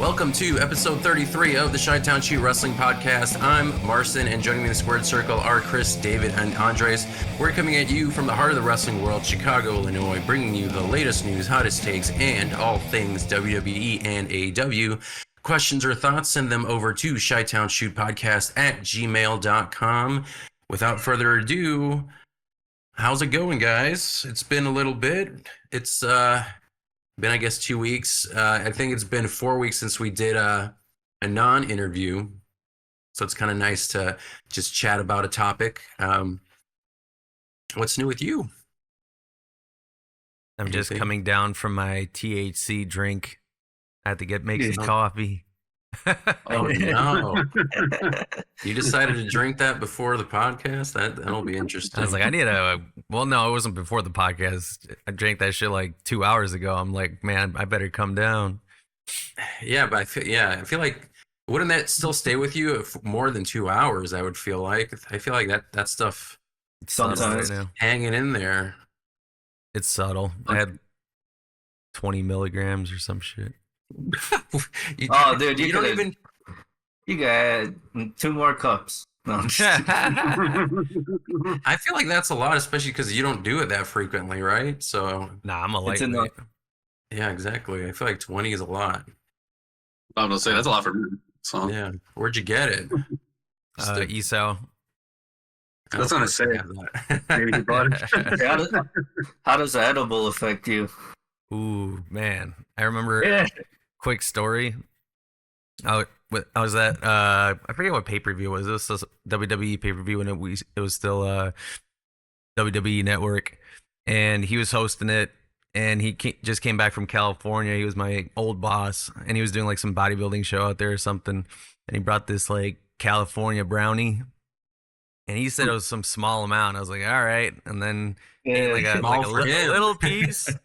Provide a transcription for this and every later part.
Welcome to episode 33 of the Chi-Town Shoot Wrestling Podcast. I'm Marcin, and joining me in the squared circle are Chris, David, and Andres. We're coming at you from the heart of the wrestling world, Chicago, Illinois, bringing you the latest news, hottest takes, and all things WWE and AEW. Questions or thoughts, send them over to chitownshootpodcast@gmail.com. Without further ado, how's it going, guys? It's been a little bit. It's been, I guess, 2 weeks. I think it's been 4 weeks since we did a non-interview. So it's kind of nice to just chat about a topic. What's new with you? I'm just coming down from my THC drink. I had to make some coffee. Oh, no. You decided to drink that before the podcast? That'll be interesting. I was like, well, no, it wasn't before the podcast. I drank that shit like 2 hours ago. I'm like, man, I better come down. Yeah, but I feel like, wouldn't that still stay with you if more than 2 hours? I would feel like. I feel like that stuff sometimes hanging in there. It's subtle. I had 20 milligrams or some shit. You don't even. You got 2 more cups. No, I feel like that's a lot, especially because you don't do it that frequently, right? So I'm a lightweight. Yeah, exactly. I feel like 20 is a lot. I was gonna say that's a lot for me. So yeah, where'd you get it? ESO. That's gonna say. Maybe you bought it. How does the edible affect you? Ooh, man, I remember. Quick story. I was at I forget what pay-per-view it was. It was WWE pay-per-view when it was still WWE Network, and he was hosting it. And he just came back from California. He was my old boss, and he was doing like some bodybuilding show out there or something. And he brought this like California brownie, and he said it was some small amount. I was like, all right. And then like a little piece, and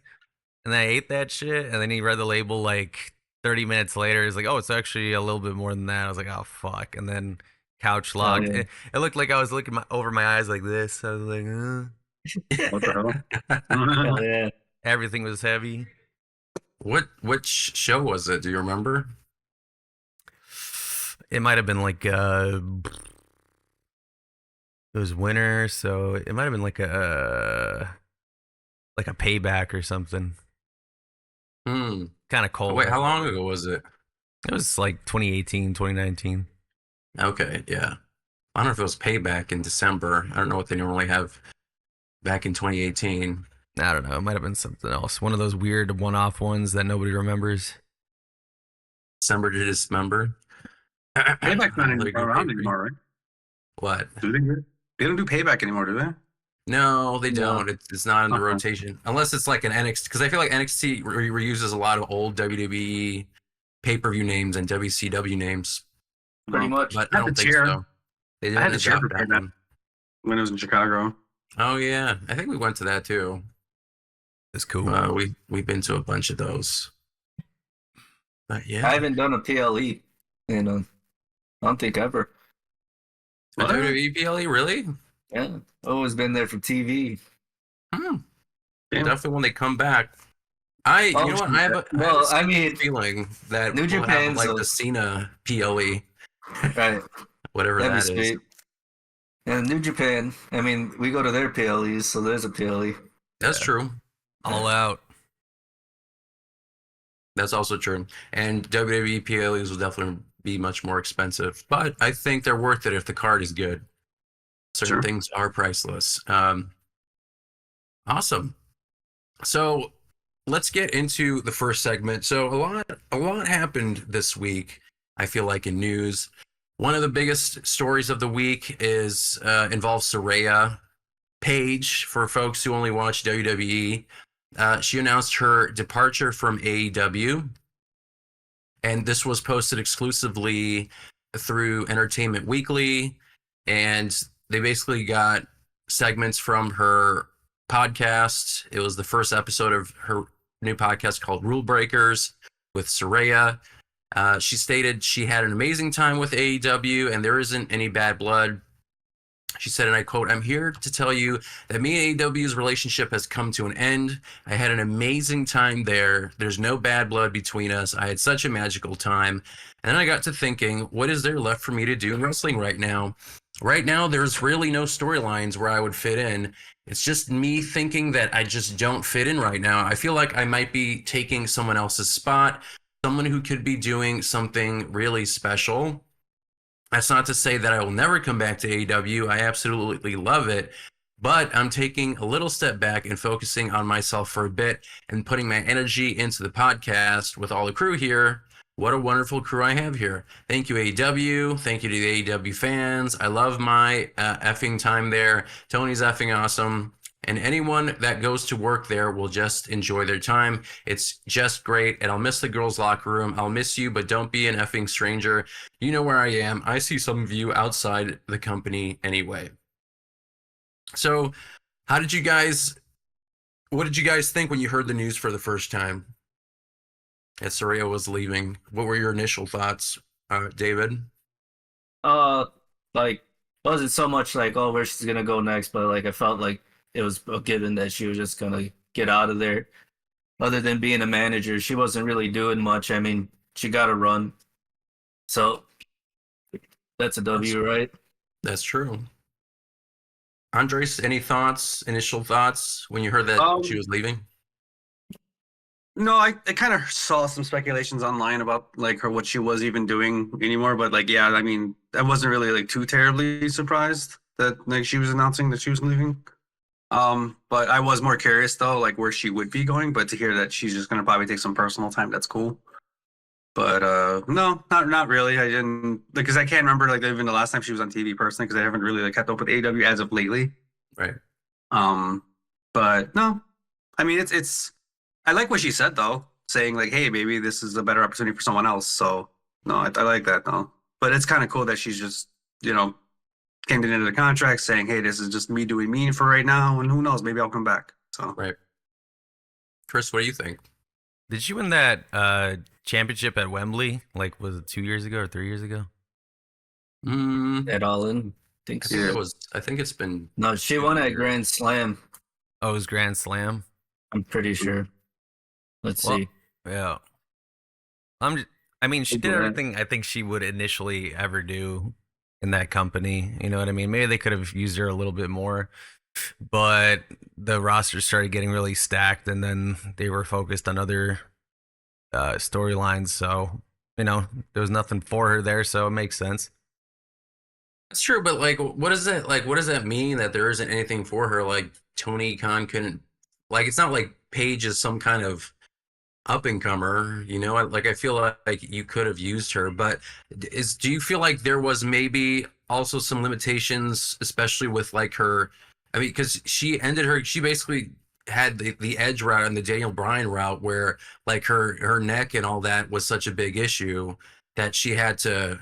then I ate that shit. And then he read the label like 30 minutes later. He's like, oh, it's actually a little bit more than that. I was like, oh fuck. And then couch locked. It looked like I was looking over my eyes like this. I was like, what the hell? Hell yeah. Everything was heavy. Which show was it? Do you remember? It might have been like it was winter, so it might have been like a payback or something. Kind of cold. Wait, how long ago was it? It was like 2018, 2019. Okay, yeah. I don't know if it was payback in December. I don't know what they normally have back in 2018. I don't know. It might have been something else. One of those weird one-off ones that nobody remembers. December to Dismember. Payback's not around anymore, right? What? They don't do Payback anymore, do they? No, they don't. It's not in the rotation. Unless it's like an NXT. Because I feel like NXT reuses a lot of old WWE pay-per-view names and WCW names. Pretty much. But I don't think so. They didn't I had to cheer for that Payback one. When it was in Chicago. Oh, yeah. I think we went to that, too. It's cool. We've been to a bunch of those. But yeah. I haven't done a PLE in I don't think ever. A WWE PLE, really? Yeah. Always been there for TV. Definitely when they come back. You know what? I have a feeling that New Japan, like the Cena PLE. Right. Whatever That'd that be is. sweet. And New Japan, I mean, we go to their PLEs, so there's a PLE. That's true. All out. That's also true. And WWE PLEs will definitely be much more expensive. But I think they're worth it if the card is good. Certain things are priceless. Awesome. So let's get into the first segment. So a lot happened this week, I feel like, in news. One of the biggest stories of the week involves Saraya Paige. For folks who only watch WWE, she announced her departure from AEW, and this was posted exclusively through Entertainment Weekly, and they basically got segments from her podcast. It was the first episode of her new podcast called Rulebreakers with Saraya. She stated she had an amazing time with AEW and there isn't any bad blood. She said, and I quote, "I'm here to tell you that me and AEW's relationship has come to an end. I had an amazing time there. There's no bad blood between us. I had such a magical time." And then I got to thinking, what is there left for me to do in wrestling right now? Right now, there's really no storylines where I would fit in. It's just me thinking that I just don't fit in right now. I feel like I might be taking someone else's spot, someone who could be doing something really special. That's not to say that I will never come back to AEW. I absolutely love it. But I'm taking a little step back and focusing on myself for a bit and putting my energy into the podcast with all the crew here. What a wonderful crew I have here. Thank you, AEW. Thank you to the AEW fans. I love my effing time there. Tony's effing awesome. And anyone that goes to work there will just enjoy their time. It's just great. And I'll miss the girls' locker room. I'll miss you, but don't be an effing stranger. You know where I am. I see some of you outside the company anyway. So what did you guys think when you heard the news for the first time that Saraya was leaving? What were your initial thoughts, David? Like, wasn't so much like, oh, where she's gonna go next, but like I felt like it was a given that she was just gonna get out of there. Other than being a manager, she wasn't really doing much. I mean, she got a run, so that's a W, right? That's true. Andres, any thoughts, initial thoughts when you heard that she was leaving? No, I kind of saw some speculations online about like her what she was even doing anymore, but like yeah, I mean, I wasn't really like too terribly surprised that like she was announcing that she was leaving. But I was more curious though, like where she would be going. But to hear that she's just gonna probably take some personal time, that's cool. But no, not really. I didn't because I can't remember like even the last time she was on TV personally because I haven't really like kept up with AEW as of lately. Right. But no, I mean it's. I like what she said though, saying like, hey, maybe this is a better opportunity for someone else. So no, I like that though. But it's kind of cool that she's just came into the contract saying, hey, this is just me doing me for right now, and who knows, maybe I'll come back. So right. Chris, what do you think? Did she win that championship at Wembley? Like, was it 2 years ago or 3 years ago? At All In, I think it's been. No, she won at Grand Slam. Oh, it was Grand Slam. I'm pretty sure. Let's see. Yeah. I mean, she did everything I think she would initially ever do in that company. You know what I mean? Maybe they could have used her a little bit more, but the roster started getting really stacked, and then they were focused on other storylines. So, there was nothing for her there, so it makes sense. That's true, but like, what does that mean that there isn't anything for her? Like, Tony Khan couldn't, like, it's not like Paige is some kind of up and comer, like I feel like you could have used her, but do you feel like there was maybe also some limitations, especially with like her, I mean, because she basically had the Edge route and the Daniel Bryan route where like her neck and all that was such a big issue that she had to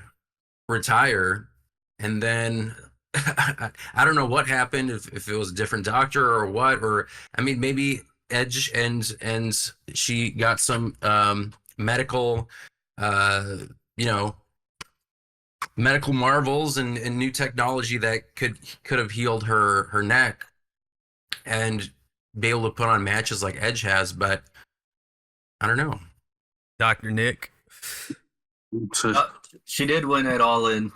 retire. And then I don't know what happened, if it was a different doctor or what, or I mean, maybe Edge and she got some medical medical marvels and new technology that could have healed her neck and be able to put on matches like Edge has, but I don't know. Dr. Nick. She did win it All In.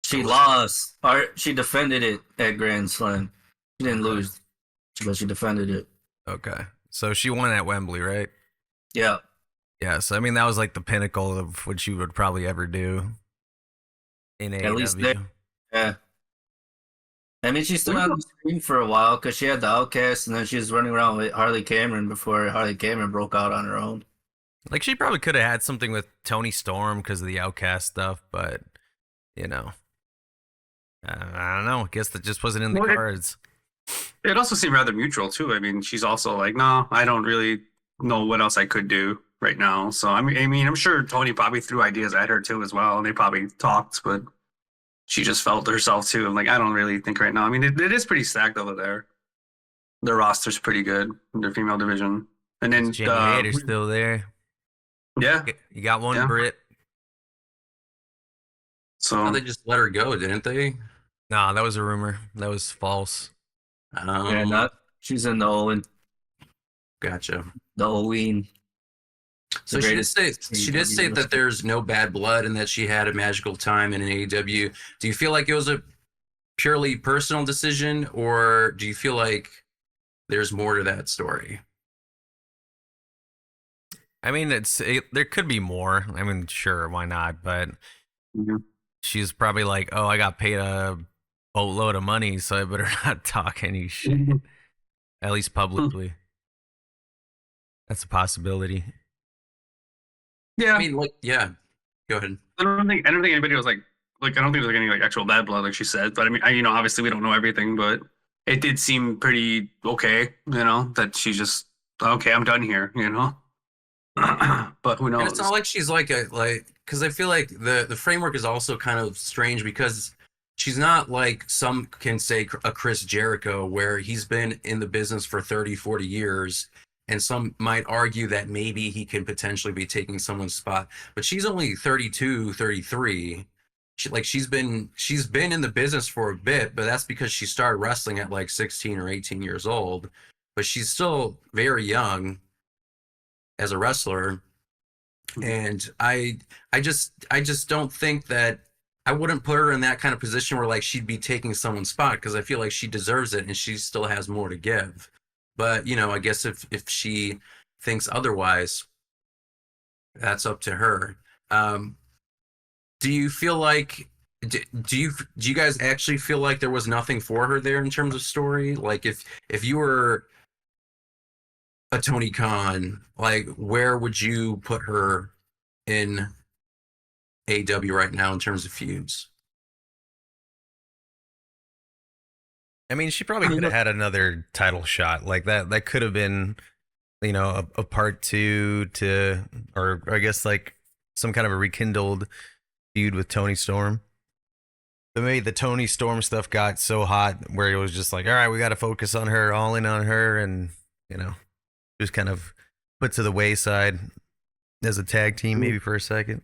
She lost, or she defended it at Grand Slam. She didn't lose, but she defended it. Okay. So she won at Wembley, right? Yeah. Yeah, so I mean that was like the pinnacle of what she would probably ever do in AEW. At least there. Yeah. I mean, she stood on the screen for a while because she had the Outcast, and then she was running around with Harley Cameron before Harley Cameron broke out on her own. Like, she probably could have had something with Tony Storm because of the Outcast stuff, but, I don't know. I guess that just wasn't in the cards. It also seemed rather mutual, too. I mean, she's also like, no, I don't really know what else I could do right now. So, I mean, I'm sure Tony probably threw ideas at her, too, as well. And they probably talked, but she just felt herself, too. I'm like, I don't really think right now. I mean, it is pretty stacked over there. The roster's pretty good in their female division. And then Jamie Hayter's still there. Yeah. You got one, Britt. So they just let her go, didn't they? Nah, that was a rumor. That was false. Yeah, not she's in the Owen, Gotcha. the Owen. So she did say that there's no bad blood and that she had a magical time in an AEW. Do you feel like it was a purely personal decision, or do you feel like there's more to that story? I mean, there could be more. I mean, sure, why not? But Mhm. she's probably like, oh, I got paid a boatload of money, so I better not talk any shit, at least publicly. That's a possibility. Yeah, I mean, like, yeah. Go ahead. I don't think anybody was like I don't think there's any like actual bad blood like she said. But I mean, obviously we don't know everything, but it did seem pretty okay. That she's just okay. I'm done here. But who knows? And it's not like she's like because I feel like the framework is also kind of strange because she's not like some can say a Chris Jericho where he's been in the business for 30, 40 years. And some might argue that maybe he can potentially be taking someone's spot, but she's only 32, 33. She's been in the business for a bit, but that's because she started wrestling at like 16 or 18 years old. But she's still very young as a wrestler. And I just don't think that I wouldn't put her in that kind of position where like she'd be taking someone's spot because I feel like she deserves it and she still has more to give. But I guess if she thinks otherwise, that's up to her. Do you feel like do you guys actually feel like there was nothing for her there in terms of story? Like if you were a Tony Khan, like where would you put her in AEW right now in terms of feuds? I mean, she probably could have had another title shot like that. That could have been, a part two to, or I guess like some kind of a rekindled feud with Tony Storm. But maybe the Tony Storm stuff got so hot where it was just like, all right, we got to focus on her, all in on her, and just kind of put to the wayside as a tag team maybe for a second.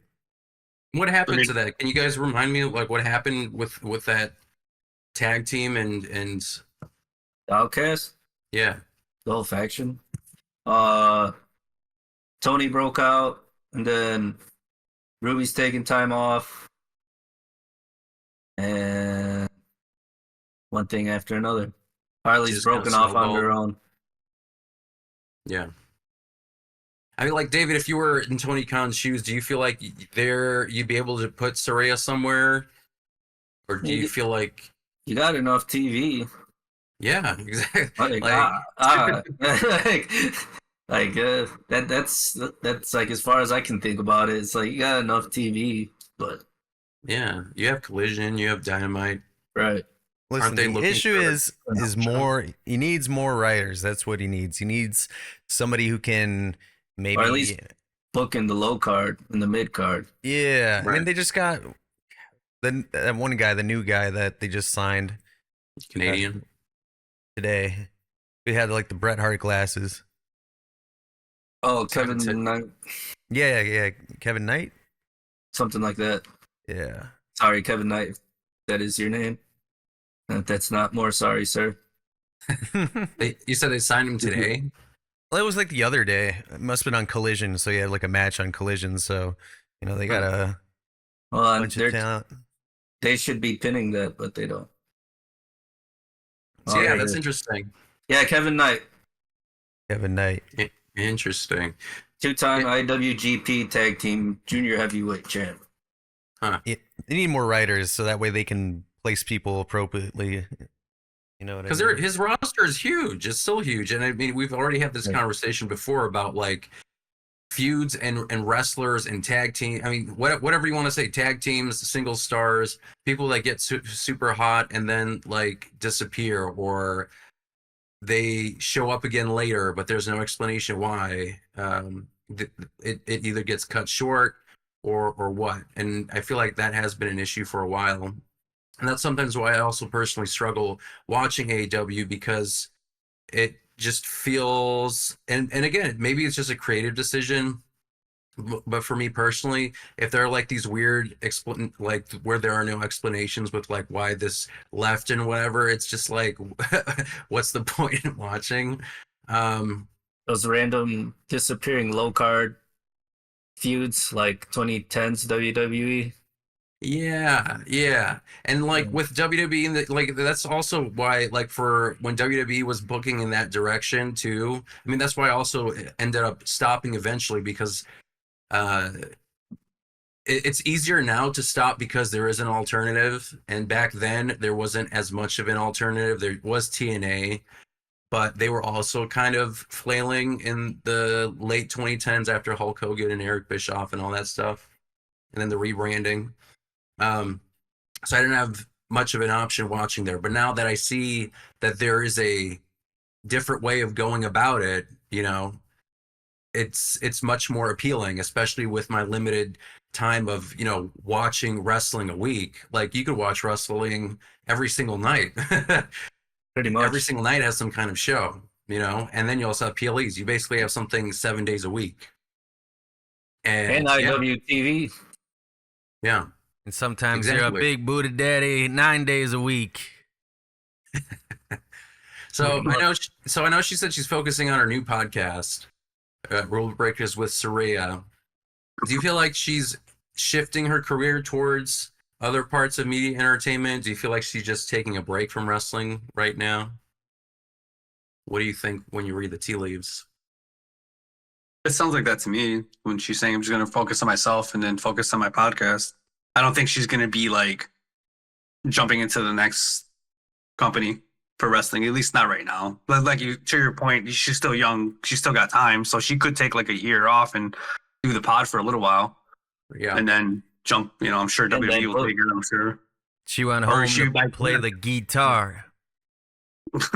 What happened to that? Can you guys remind me like what happened with that tag team and Outcast, yeah. the whole faction. Tony broke out, and then Ruby's taking time off, and one thing after another. Harley's Just kind of broken off on her snowballed. own. Yeah. I mean, like David, if you were in Tony Khan's shoes, do you feel like you'd be able to put Saraya somewhere, or do you feel like You got enough TV. yeah, exactly. That's like as far as I can think about it. It's like you got enough TV, but Yeah, you have Collision, you have Dynamite. right. Listen, Aren't they the looking issue for is more. He needs more writers. That's what he needs. He needs somebody who can maybe, Or at least book in the low card and the mid card. yeah. I mean, Right. they just got that one guy, the new guy that they just signed Canadian. today. He had like the Bret Hart glasses. Oh, Kevin Knight. Knight, Yeah, Kevin Knight. something like that. Yeah. Sorry, Kevin Knight. If that is your name. That's not more sorry, sir. You said they signed him today. Well, it was like the other day. It must have been on Collision, so he had like a match on Collision. So, they got a Well, bunch of talent. they should be pinning that, but they don't. So Oh, yeah, there it that's is. interesting. Yeah, Kevin Knight, Kevin Knight. Interesting. two-time IWGP Tag Team Junior Heavyweight Champ. They need more writers so that way they can place people appropriately. You know what I Because mean? his roster is huge. It's still huge. And I mean, we've already had this Right. conversation before about like feuds and wrestlers and tag team. I mean, whatever you want to say, tag teams, single stars, people that get super hot and then like disappear, or they show up again later, but there's no explanation why. It either gets cut short or what. And I feel like that has been an issue for a while. And that's sometimes why I also personally struggle watching AEW, because it just feels, and again, maybe it's just a creative decision, But for me personally, if there are like these weird like where there are no explanations with like why this left and whatever, it's just like, what's the point in watching? Um, Those random disappearing low card feuds like 2010s WWE. yeah, yeah. And like with WWE, and like that's also why like for when WWE was booking in that direction too. I mean, that's why I also ended up stopping eventually because uh it's easier now to stop because there is an alternative, and back then there wasn't as much of an alternative. There was TNA, but they were also kind of flailing in the late 2010s after Hulk Hogan and Eric Bischoff and all that stuff, and then the rebranding. um so I didn't have much of an option watching there, but now that I see that there is a different way of going about it, it's much more appealing, especially with my limited time of watching wrestling a week. Like you could watch wrestling every single night. Pretty much. Every single night has some kind of show, and then you also have PLEs. You basically have something 7 days a week. And yeah, IWTV. yeah. And sometimes you're a Exactly. big booty daddy 9 days a week. So I know she said she's focusing on her new podcast, Rulebreakers with Saraya. Do you feel like she's shifting her career towards other parts of media entertainment? Do you feel like she's just taking a break from wrestling right now? What do you think when you read the tea leaves? It sounds like that to me when she's saying I'm just going to focus on myself and then focus on my podcast. I don't think she's going to be like jumping into the next company for wrestling, at least not right now. But like to your point, she's still young. She's still got time. So she could take like a year off and do the pod for a little while. Yeah. And then jump, I'm sure WWE will take it, I'm sure. She went Or home she to might play the guitar. but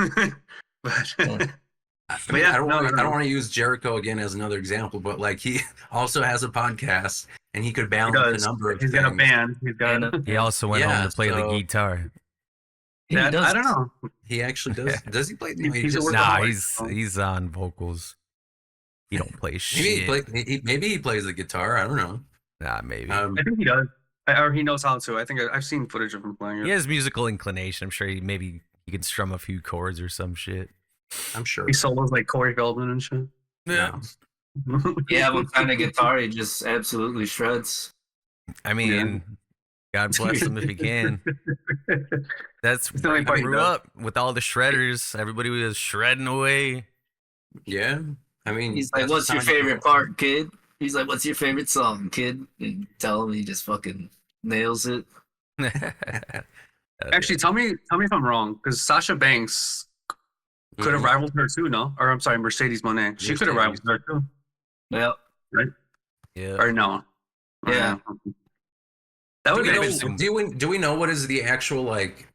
I mean, yeah, I don't no, want no. to use Jericho again as another example, but like he also has a podcast and he could he balance does. a number of He's things. got a band. He's got And, He also went Yeah, home to play the so- guitar. that. does. I don't know. He actually does. Does he play? No, he He's a just, Nah, workaholic. he's on vocals. He don't play maybe shit. maybe he plays the guitar. I don't know. Nah, maybe. I think he does. Or he knows how to. I think I've seen footage of him playing it. He has musical inclination. I'm sure he can strum a few chords or some shit. I'm sure. He solos like Corey Feldman and shit. Yeah. Yeah, what kind of guitar he just absolutely shreds. I mean, God bless him if he can. That's It's the only I part he grew does. up with all the shredders. Everybody was shredding away. Yeah. I mean, He's like, that's "What's the your sound you favorite want. part, kid?" He's like, "What's your favorite song, kid?" And tell him, he just fucking nails it. Actually, tell me if I'm wrong, because Sasha Banks could have Mhm. rivaled her too, no? Or I'm sorry, Mercedes Moné. She could have rivaled her too, Yeah, Yeah. or no? Yeah. That Do would we, be know, interesting. do we know what is the actual like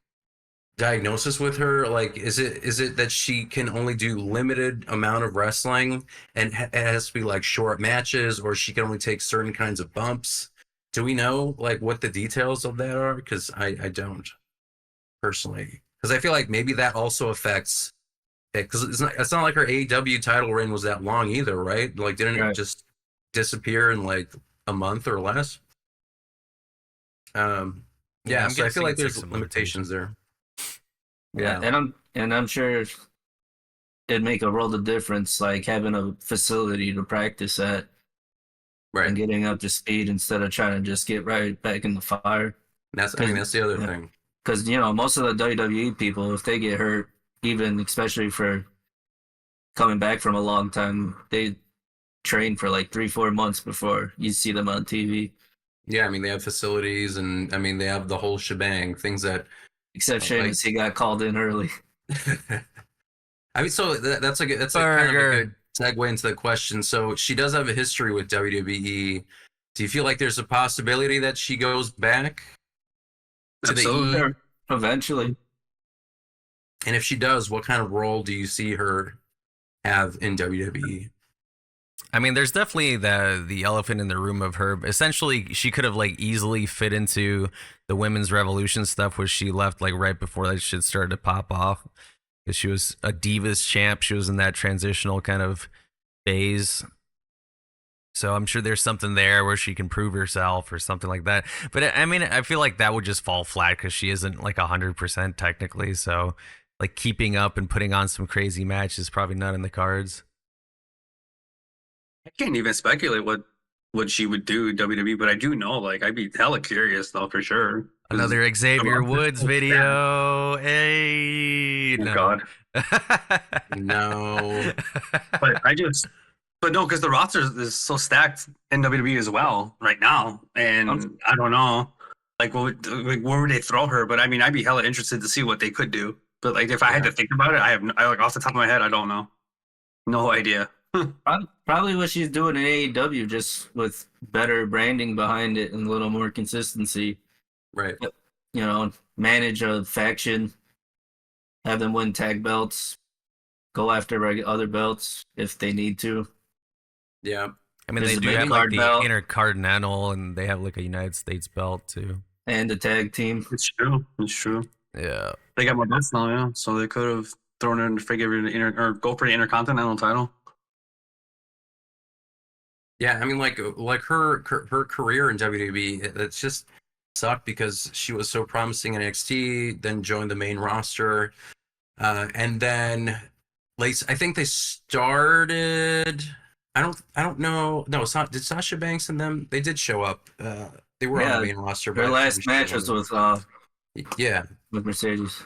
diagnosis with her? Like, is it that she can only do limited amount of wrestling and it has to be like short matches, or she can only take certain kinds of bumps? Do we know like what the details of that are? Because I don't personally, because I feel like maybe that also affects it, because it's not like her AEW title reign was that long either, right? Like, didn't it Right. just disappear in like a month or less? Yeah, I'm so I guessing feel like it's, there's some limitations there. yeah, and I'm sure it'd make a world of difference, like having a facility to practice at Right. and getting up to speed instead of trying to just get right back in the fire. That's the other Yeah. thing. Because most of the WWE people, if they get hurt, even especially for coming back from a long time, they train for like 3-4 months before you see them on TV. Yeah, I mean they have facilities, and I mean they have the whole shebang. Things that, Except Like- Sheamus, he got called in early. I mean, so that's a kind of a good segue into the question. So she does have a history with WWE. Do you feel like there's a possibility that she goes back to the Absolutely. E? Eventually. And if she does, what kind of role do you see her have in WWE? I mean, there's definitely the elephant in the room of her. Essentially, she could have like easily fit into the women's revolution stuff, where she left like right before that shit started to pop off. Because she was a Divas champ, she was in that transitional kind of phase. So I'm sure there's something there where she can prove herself or something like that. But I mean, I feel like that would just fall flat because she isn't like 100% technically. So like keeping up and putting on some crazy match is probably not in the cards. I can't even speculate what she would do in WWE, but I do know, like, I'd be hella curious though for sure. 'Cause Another Xavier I'm Woods so sad. video. Hey, Oh no. God. No. But no, because the roster is so stacked in WWE as well right now, and I don't know, like, where would they throw her? But I mean, I'd be hella interested to see what they could do. But like, if I had to think about it, I like off the top of my head, I don't know, no idea. Probably what she's doing in AEW, just with better branding behind it and a little more consistency. Right. You know, manage a faction, have them win tag belts, go after other belts if they need to. Yeah. I mean, There's they a do big have like card the belt. Intercontinental, and they have like a United States belt too. And the tag team. It's true. It's true. Yeah. They got more belts now, yeah. So they could have thrown her in the figure or go for the Intercontinental title. Yeah, I mean, like her career in WWE, it's just sucked because she was so promising in NXT, then joined the main roster, and then, like, I think they started. I don't know. No, it's not. Did Sasha Banks and them? They did show up. They were on the main roster. Their But last match was with yeah. Mercedes.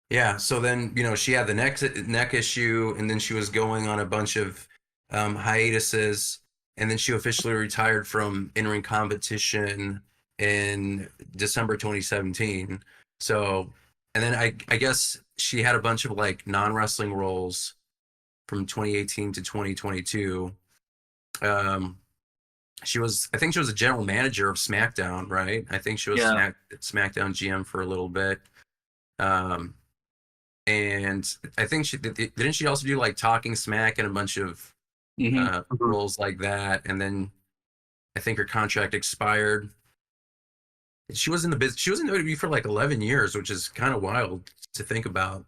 Yeah, so then, she had the neck issue, and then she was going on a bunch of hiatuses, and then she officially retired from in-ring competition in December 2017. So, and then I guess she had a bunch of like non-wrestling roles from 2018 to 2022. I think she was a general manager of SmackDown, right? I think she was SmackDown GM for a little bit. And I think didn't she also do like Talking Smack and a bunch of roles like that, and then I think her contract expired. She was in the business. She was in WWE for like 11 years, which is kind of wild to think about.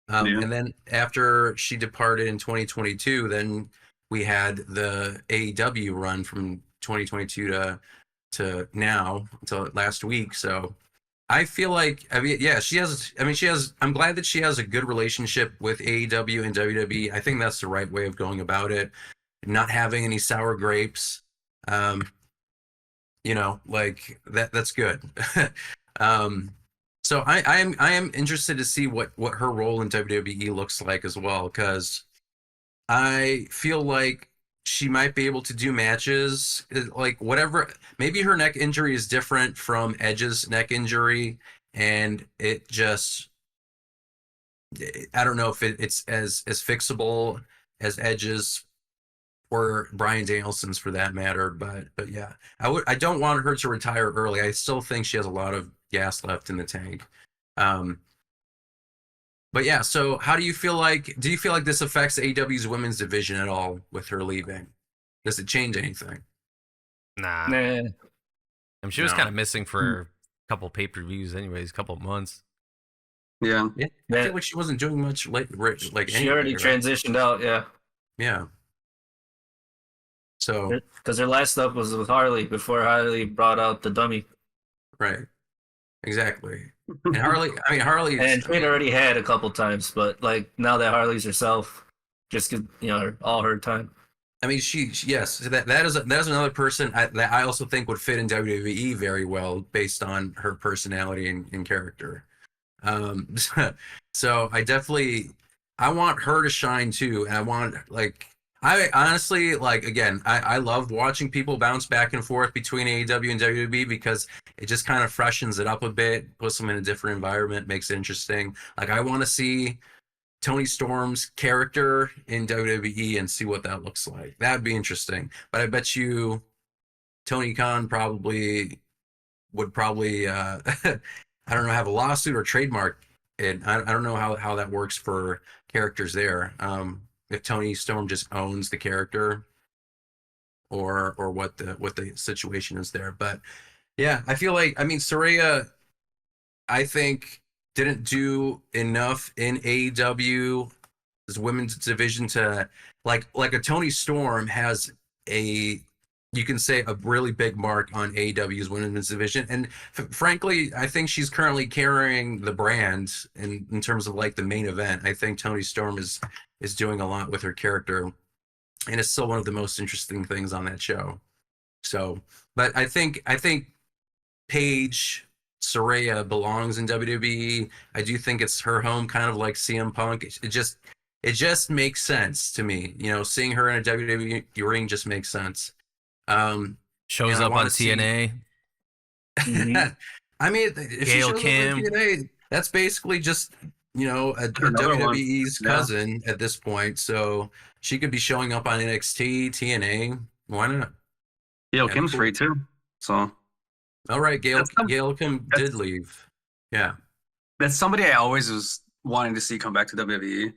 And then after she departed in 2022, then we had the AEW run from 2022 to now until last week. So I feel like, she has. I'm glad that she has a good relationship with AEW and WWE. I think that's the right way of going about it. Not having any sour grapes, like that's good. So I am interested to see what her role in WWE looks like as well, because I feel like she might be able to do matches like whatever. Maybe her neck injury is different from Edge's neck injury, and it just, I don't know if it's as fixable as Edge's or Bryan Danielson's for that matter. But yeah, I don't want her to retire early. I still think she has a lot of gas left in the tank. But yeah, so do you feel like this affects AEW's women's division at all with her leaving? Does it change anything? Nah. She was kind of missing for a couple pay-per-views anyways, a couple months. Yeah. I feel like she wasn't doing much like she already transitioned out, yeah. So because her last stuff was with Harley before Harley brought out the dummy. Right. Exactly. And Harley and she'd already had a couple times, but like now that Harley's herself, just all her time. I mean, yes, that is another person that I also think would fit in WWE very well based on her personality and character. So I want her to shine too, and I honestly, again, I love watching people bounce back and forth between AEW and WWE because it just kind of freshens it up a bit, puts them in a different environment, makes it interesting. Like, I want to see Tony Storm's character in WWE and see what that looks like. That'd be interesting. But I bet you Tony Khan would probably I don't know, have a lawsuit or trademark it. I don't know how that works for characters there. If Tony Storm just owns the character or what the situation is there. But yeah, I feel like, Saraya, I think, didn't do enough in AEW's women's division to like a Tony Storm has a you can say a really big mark on AEW's women's division. And frankly, I think she's currently carrying the brand in terms of like the main event. I think Toni Storm is doing a lot with her character, and it's still one of the most interesting things on that show. So, but I think Paige Saraya belongs in WWE. I do think it's her home, kind of like CM Punk. It just makes sense to me. You know, seeing her in a WWE ring just makes sense. Shows up on TNA. Mhm. I mean, if she Gail shows Kim. up on TNA, that's basically just, you know, a Another one. WWE's Yeah. cousin at this point. So she could be showing up on NXT, TNA. Why not? Gail Yeah, Kim's cool. free too. So All right, Gail That's- Gail Kim did leave. Yeah. that's somebody I always was wanting to see come back to WWE.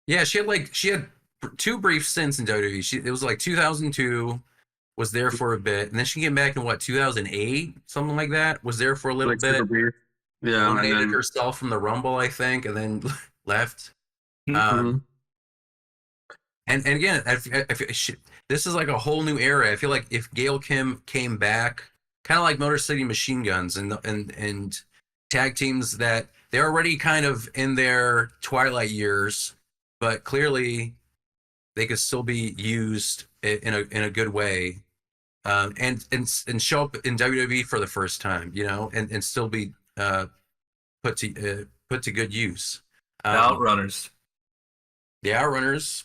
Yeah, she had 2 brief stints in WWE. It was like 2002, was there for a bit, and then she came back in what, 2008, something like that. Was there for a little Like, bit. super brief. Yeah, and Eliminated then herself from the Rumble, I think, and then left. Mhm. And again, this is like a whole new era. I feel like if Gail Kim came back, kind of like Motor City Machine Guns and tag teams that they're already kind of in their twilight years, but clearly they could still be used in a good way, and show up in WWE for the first time, you know, and still be put to good use. The Outrunners. The Outrunners.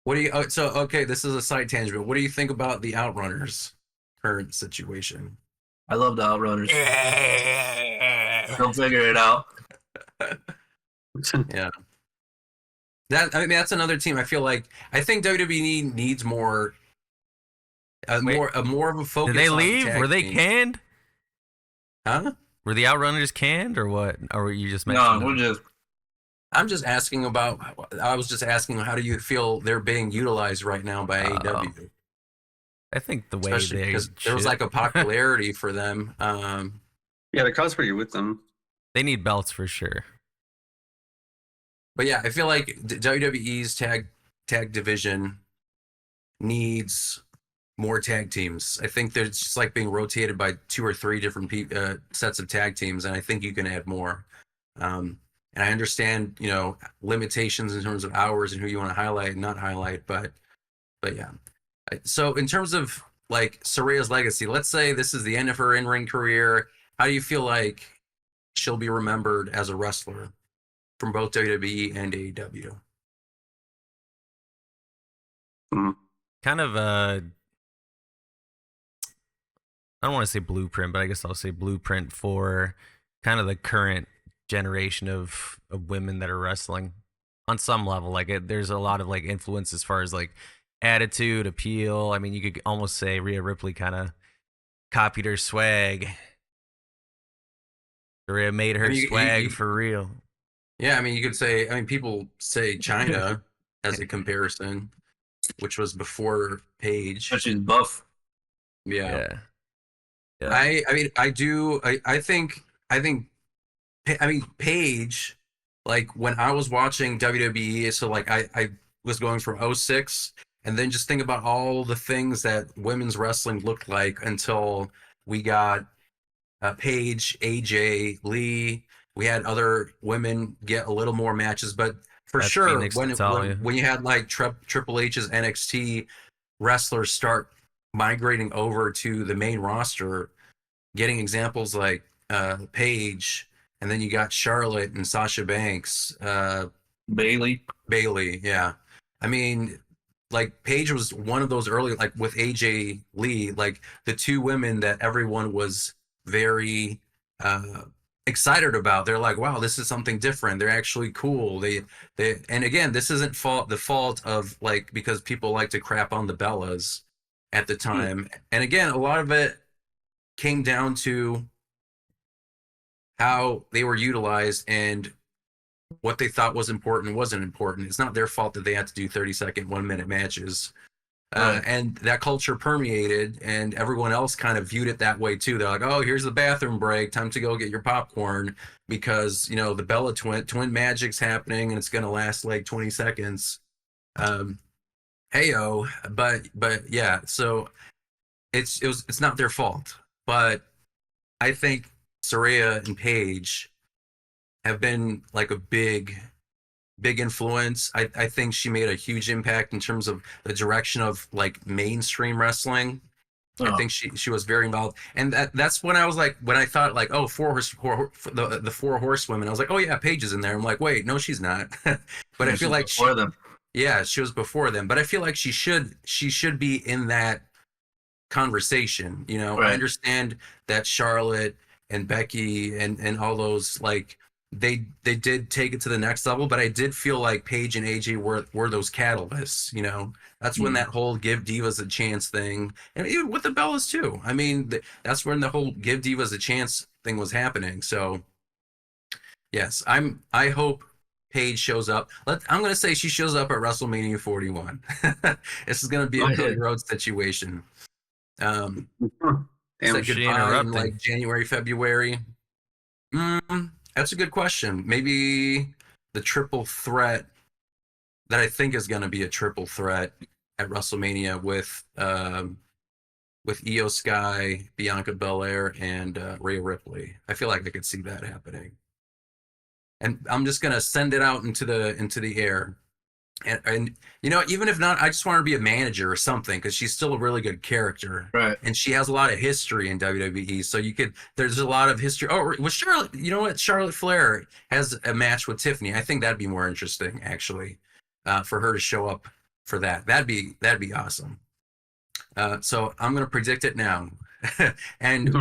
What do you? So okay, this is a side tangent. But what do you think about the Outrunners' current situation? I love the Outrunners. They'll figure it out. Yeah. That's another team. I think WWE needs more more of a focus. Did they on leave? tag Were they teams. canned? Huh? Were the Outrunners canned or what? Or were you just No, mentioning we're them? just I'm just asking about. I was just asking, how do you feel they're being utilized right now by AEW? I think the way Especially they because there was should- like a popularity for them. Yeah, the crowd's pretty with them. they need belts for sure. But yeah, I feel like WWE's tag division needs more tag teams. I think they're just like being rotated by 2 or 3 different sets of tag teams, and I think you can add more. And I understand, you know, limitations in terms of hours and who you want to highlight and not highlight, but yeah. So in terms of like Saraya's legacy, let's say this is the end of her in-ring career. How do you feel like she'll be remembered as a wrestler from both WWE and AEW? Kind of I don't want to say blueprint, but I guess I'll say blueprint for kind of the current generation of women that are wrestling on some level. Like there's a lot of like influence as far as like attitude, appeal. I mean, you could almost say Rhea Ripley kind of copied her swag. Rhea made her I mean, swag for real. Yeah, I mean, you could say, I mean, people say China as a comparison, which was before Paige. she's buff. Yeah. Yeah. I mean, I think Paige, like when I was watching WWE, so like I was going from 06, and then just think about all the things that women's wrestling looked like until we got Paige, AJ, Lee. We had other women get a little more matches, but for That's sure, Phoenix Natalia. when you had like Triple H's NXT wrestlers start migrating over to the main roster, getting examples like Paige, and then you got Charlotte and Sasha Banks, Bailey. yeah. I mean, like Paige was one of those early, like with AJ Lee, like the 2 women that everyone was very excited about. They're like, wow, this is something different. They're actually cool. They and again, this isn't the fault of like, because people like to crap on the Bellas at the time. And again, a lot of it came down to how they were utilized and what they thought was important wasn't important. It's not their fault that they had to do 30-second, 1-minute matches. Right. And that culture permeated, and everyone else kind of viewed it that way too. They're like, oh, here's the bathroom break, time to go get your popcorn, because, you know, the Bella twin magic's happening and it's going to last like 20 seconds. heyo, but yeah, so it's not their fault, but I think Saraya and Paige have been like a big influence. I think she made a huge impact in terms of the direction of like mainstream wrestling. I think she was very involved, and that's when I was like, when I thought like, oh, the four horsewomen. I was like, oh yeah, Paige is in there. I'm like, wait, no, she's not. But I feel like before them. yeah, she was before them. But I feel like she should be in that conversation. You know, Right. I understand that Charlotte and Becky and all those like they did take it to the next level, but I did feel like Paige and AJ were those catalysts. You know, that's when that whole give divas a chance thing, and even with the Bellas too. I mean, that's when the whole give divas a chance thing was happening. So yes, I hope Paige shows up. I'm gonna say she shows up at WrestleMania 41. This is gonna be a Cody Rhodes situation. Damn, Said she goodbye in interrupting? like January, February. That's a good question. Maybe the triple threat that I think is going to be a triple threat at WrestleMania with Io Sky, Bianca Belair, and Rhea Ripley. I feel like I could see that happening. And I'm just going to send it out into the air. And you know, even if not, I just want her to be a manager or something, because she's still a really good character, Right. and she has a lot of history in WWE. So there's a lot of history. Oh, with Charlotte, you know what? Charlotte Flair has a match with Tiffany. I think that'd be more interesting, actually, for her to show up for that. That'd be awesome. So I'm gonna predict it now. And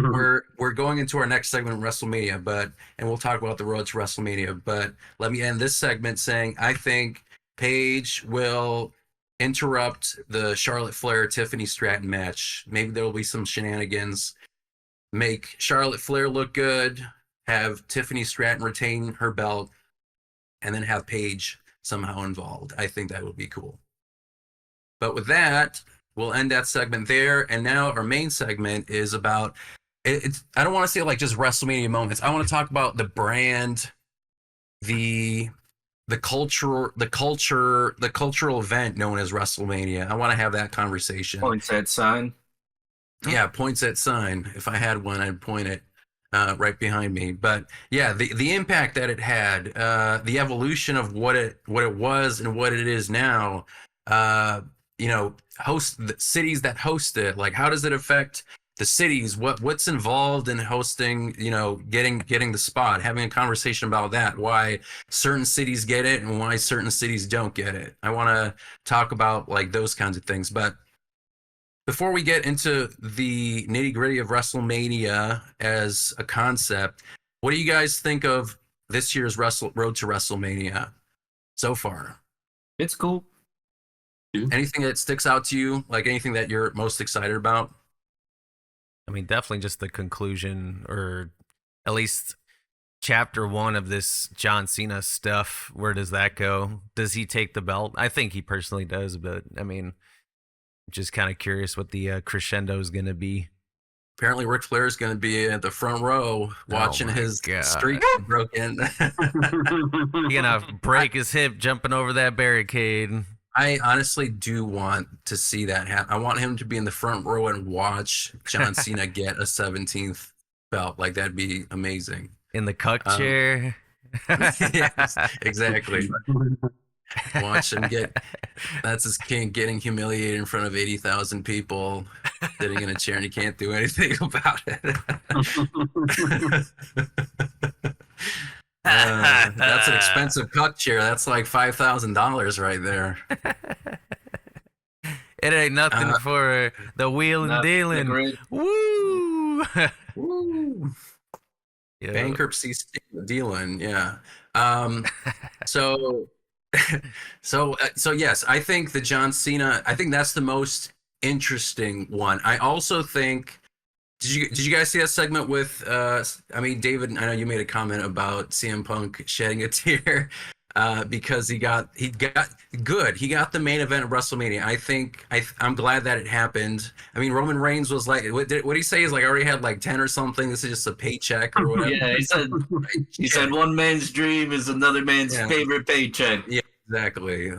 we're going into our next segment of WrestleMania, and we'll talk about the road to WrestleMania. But let me end this segment saying I think Paige will interrupt the Charlotte Flair Tiffany Stratton match. Maybe there'll be some shenanigans. Make Charlotte Flair look good, have Tiffany Stratton retain her belt, and then have Paige somehow involved. I think that would be cool. But with that, we'll end that segment there. And now our main segment is about I don't want to say like just WrestleMania moments. I want to talk about the brand, the cultural event known as WrestleMania. I want to have that conversation. Points at sign. Yeah, points at sign. If I had one, I'd point it right behind me. But yeah, the impact that it had, the evolution of what it was and what it is now. You know, the cities that host it. Like, how does it affect the cities? What's involved in hosting? You know, getting the spot, having a conversation about that. Why certain cities get it and why certain cities don't get it. I want to talk about like those kinds of things. But before we get into the nitty gritty of WrestleMania as a concept, what do you guys think of this year's Road to WrestleMania so far? It's cool. Anything that sticks out to you, like anything that you're most excited about? I mean, definitely just the conclusion, or at least chapter 1 of this John Cena stuff. Where does that go? Does he take the belt? I think he personally does, but I mean, just kind of curious what the crescendo is going to be. Apparently, Ric Flair is going to be at the front row watching his streak broken. He's gonna break his hip jumping over that barricade. I honestly do want to see that happen. I want him to be in the front row and watch John Cena get a 17th belt. Like, that'd be amazing. In the cuck chair. Yes, exactly. Watch him that's his king getting humiliated in front of 80,000 people, sitting in a chair, and he can't do anything about it. That's an expensive cuck chair. That's like $5,000 right there. It ain't nothing for the wheeling dealing. Woo! Woo! Yeah. Bankruptcy dealing, yeah. So yes, I think the John Cena. I think that's the most interesting one. I also think. Did you guys see that segment with? I mean, David, I know you made a comment about CM Punk shedding a tear because he got the main event of WrestleMania. I'm glad that it happened. I mean, Roman Reigns was like, what did he say? He's like, I already had like 10 or something. This is just a paycheck or whatever. Yeah, he said one man's dream is another man's favorite paycheck. Yeah, exactly.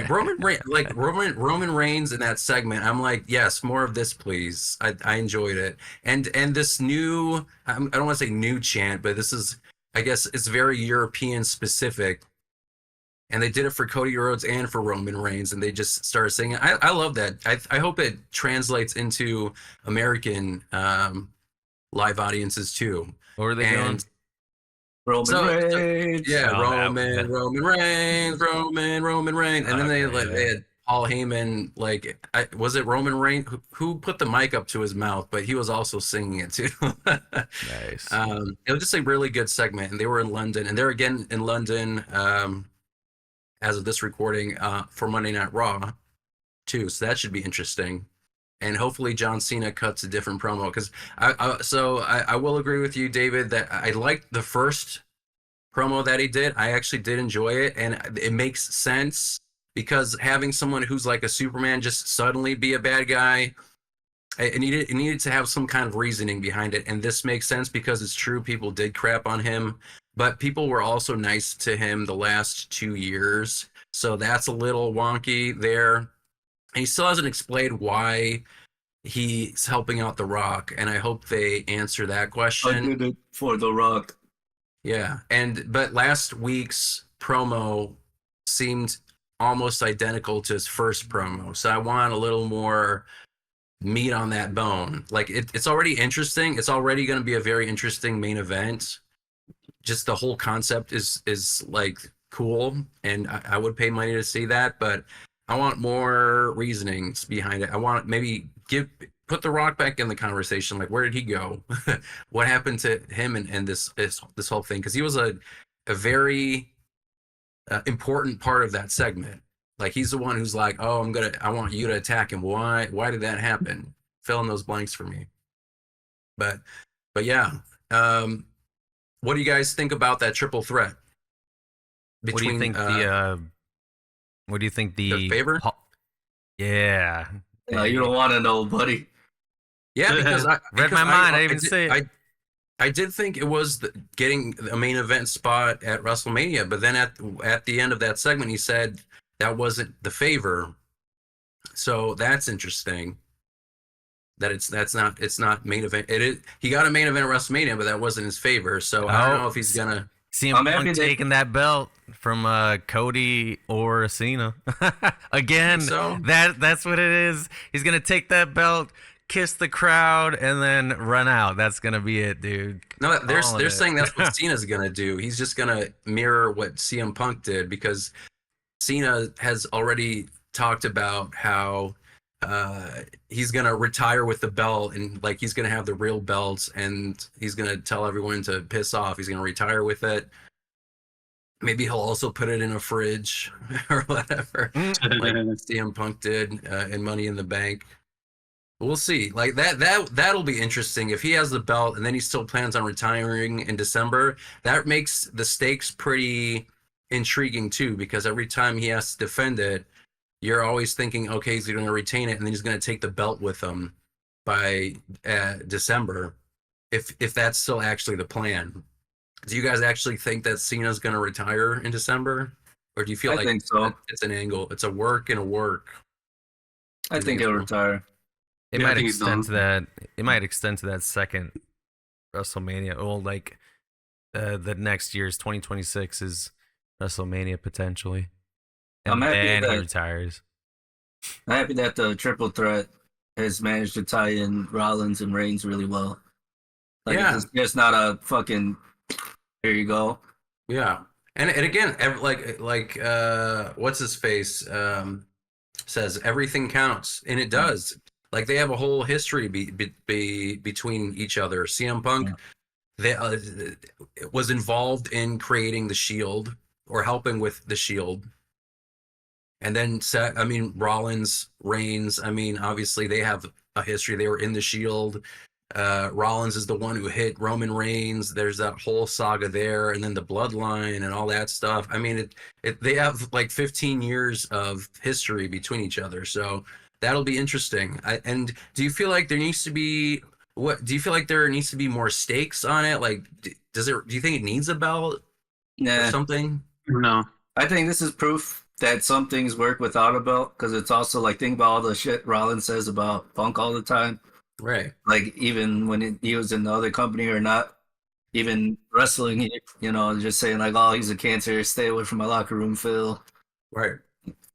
Roman Reigns in that segment. I'm like, yes, more of this, please. I enjoyed it, and this new, I don't want to say new chant, but this is, I guess, it's very European specific, and they did it for Cody Rhodes and for Roman Reigns, and they just started singing. I love that. I hope it translates into American live audiences too. What were they doing? Roman Reigns. Yeah, Oh, Roman Reigns, and then they had Paul Heyman. Like, was it Roman Reigns who put the mic up to his mouth? But he was also singing it too. Nice. It was just a really good segment, and they were in London, and they're again in London as of this recording for Monday Night Raw too. So that should be interesting. And hopefully John Cena cuts a different promo, because I will agree with you, David, that I liked the first promo that he did. I actually did enjoy it, and it makes sense, because having someone who's like a Superman just suddenly be a bad guy, it needed to have some kind of reasoning behind it. And this makes sense because it's true. People did crap on him, but people were also nice to him the last 2 years. So that's a little wonky there. And he still hasn't explained why he's helping out The Rock, and I hope they answer that question. I did it for The Rock. Yeah, but last week's promo seemed almost identical to his first promo, so I want a little more meat on that bone. Like, it's already interesting. It's already going to be a very interesting main event. Just the whole concept is like cool, and I would pay money to see that, but I want more reasonings behind it. I want maybe put The Rock back in the conversation. Like, where did he go? What happened to him and this whole thing? Because he was a very important part of that segment. Like, he's the one who's like, oh, I want you to attack him. Why did that happen? Fill in those blanks for me. But yeah. What do you guys think about that triple threat? What do you think the favor? Yeah. You don't want to know, buddy. Yeah, because read my mind. I didn't even say it. I did think it was getting a main event spot at WrestleMania, but then at the end of that segment, he said that wasn't the favor. So that's interesting. That it's not main event. He got a main event at WrestleMania, but that wasn't his favor. So I don't know if he's gonna see him taking that belt from Cody or Cena again. So that's what it is. He's gonna take that belt, kiss the crowd, and then run out. That's gonna be it, dude. No, they're saying that's what Cena's gonna do. He's just gonna mirror what CM Punk did, because Cena has already talked about how he's gonna retire with the belt, and like he's gonna have the real belts, and he's gonna tell everyone to piss off. He's gonna retire with it. Maybe he'll also put it in a fridge or whatever, like CM Punk did in Money in the Bank. We'll see. Like that'll be interesting if he has the belt and then he still plans on retiring in December. That makes the stakes pretty intriguing too, because every time he has to defend it, you're always thinking, okay, he's going to retain it, and then he's going to take the belt with him by December, if that's still actually the plan. Do you guys actually think that Cena's going to retire in December, or do you feel like think so. It's an angle? It's a work and a work. I think he'll retire. It might extend to that. It might extend to that second WrestleMania. Well, like the next year's 2026 is WrestleMania potentially. And then he retires. I'm happy that the triple threat has managed to tie in Rollins and Reigns really well. Like, yeah, it's just not a fucking. There you go. Yeah, and again, like what's his face says everything counts, and it does. Like, they have a whole history between each other. CM Punk, was involved in creating the Shield, or helping with the Shield. And then Rollins, Reigns, obviously they have a history. They were in the Shield. Rollins is the one who hit Roman Reigns. There's that whole saga there, and then the bloodline and all that stuff. They have like 15 years of history between each other. So that'll be interesting. And do you feel like there needs to be more stakes on it? Like, do you think it needs a belt or something? No. I think this is proof that some things work without a belt, because it's also like, think about all the shit Rollins says about Punk all the time. Right. Like even when he was in the other company or not even wrestling, just saying like, oh, he's a cancer, stay away from my locker room, Phil. Right.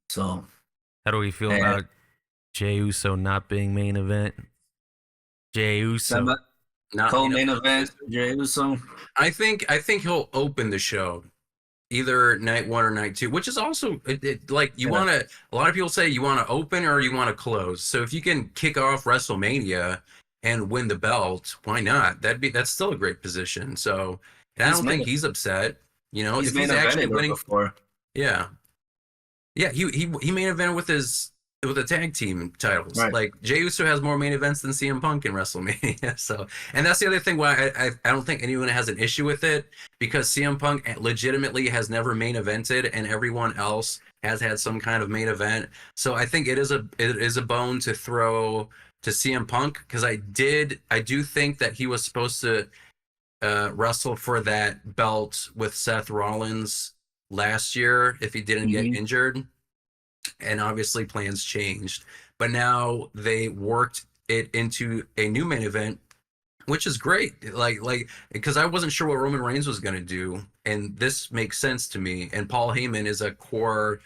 So How do we feel And- about Jey Uso not being main event? Jey Uso. Not co-main event, Jey Uso. I think he'll open the show either night 1 or night 2, which is also like you want to. A lot of people say you want to open or you want to close. So if you can kick off WrestleMania and win the belt, why not? That's still a great position. So and I don't think he's upset. He's if main he's actually evented winning, before. yeah. He main evented with the tag team titles. Right. Like Jey Uso has more main events than CM Punk in WrestleMania. So, and that's the other thing why I don't think anyone has an issue with it, because CM Punk legitimately has never main evented and everyone else has had some kind of main event. So I think it is a bone to throw to CM Punk, because I do think that he was supposed to wrestle for that belt with Seth Rollins last year if he didn't get injured. And obviously plans changed, but now they worked it into a new main event, which is great. Like because I wasn't sure what Roman Reigns was going to do, and this makes sense to me. And Paul Heyman is a core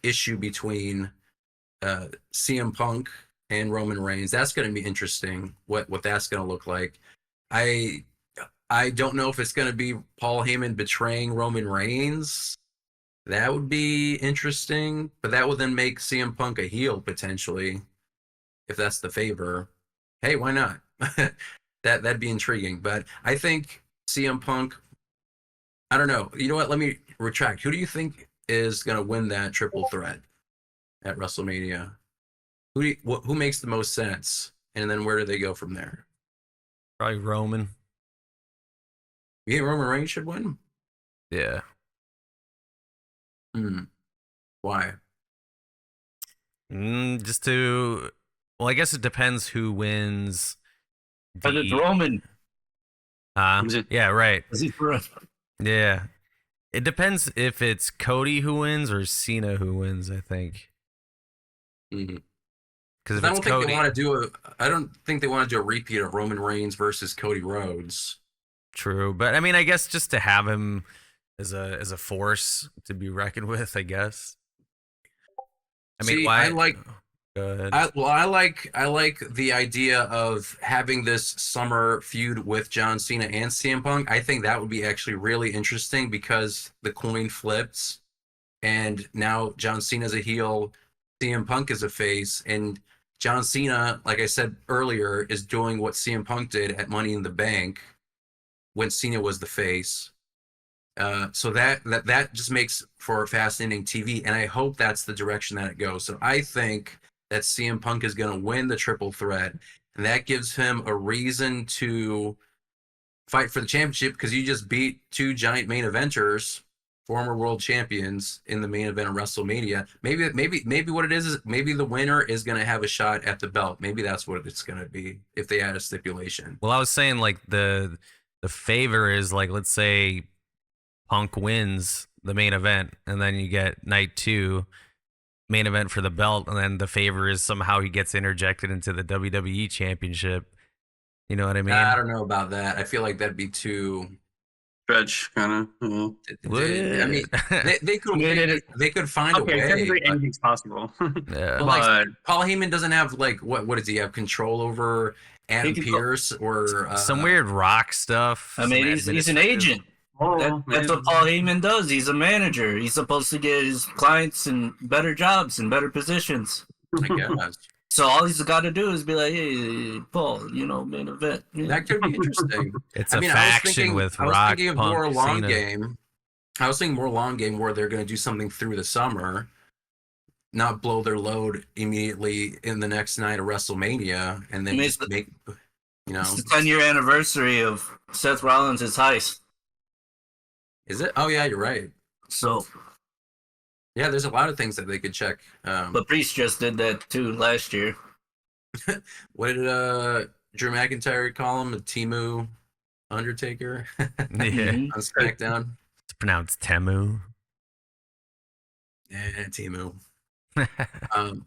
issue between CM Punk and Roman Reigns. That's going to be interesting. What that's going to look like. I don't know if it's going to be Paul Heyman betraying Roman Reigns. That would be interesting, but that would then make CM Punk a heel potentially, if that's the favor. Hey, why not? That'd be intriguing. But I think CM Punk. I don't know. You know what? Let me retract. Who do you think is going to win that triple threat at WrestleMania? Who makes the most sense? And then where do they go from there? Probably Roman. You think Roman Reigns should win? Yeah. Why? Just to, well, I guess it depends who wins. But it's Roman. Yeah, right. Is he for us? Yeah. It depends if it's Cody who wins or Cena who wins, I think. Because I don't think they want to do I don't think they want to do a repeat of Roman Reigns versus Cody Rhodes. True, but I mean, I guess just to have him as a force to be reckoned with, I guess. I mean, why? I like. Go ahead. I like the idea of having this summer feud with John Cena and CM Punk. I think that would be actually really interesting, because the coin flips, and now John Cena's a heel, CM Punk is a face, and John Cena, like I said earlier, is doing what CM Punk did at Money in the Bank when Cena was the face. So that just makes for fascinating TV, and I hope that's the direction that it goes. So I think that CM Punk is going to win the triple threat, and that gives him a reason to fight for the championship, because you just beat two giant main eventers, former world champions, in the main event of WrestleMania. Maybe what it is maybe the winner is going to have a shot at the belt. Maybe that's what it's going to be if they add a stipulation. Well, I was saying like the favor is like, let's say Punk wins the main event, and then you get night 2 main event for the belt, and then the favor is somehow he gets interjected into the WWE championship. You know what I mean? I don't know about that. I feel like that'd be too stretch, kind of. I mean, they could find a way. Technically, anything's possible. Yeah. But like, Paul Heyman doesn't have like what does he have control over Adam Pearce or some weird Rock stuff? I mean, he's an agent. That's what Paul Heyman does. He's a manager. He's supposed to get his clients in better jobs and better positions. I guess. So all he's got to do is be like, "Hey, Paul, main event." That could be interesting. It's a faction with Rock, I was thinking of Punk, more long Cena. game. I was thinking more long game where they're going to do something through the summer, not blow their load immediately in the next night of WrestleMania, and then It's the 10-year anniversary of Seth Rollins' heist. Is it? Oh yeah, you're right. So yeah, there's a lot of things that they could check. But Priest just did that too last year. What did Drew McIntyre call him? A Timu Undertaker? Yeah. On SmackDown. It's pronounced Temu. Timu. Um,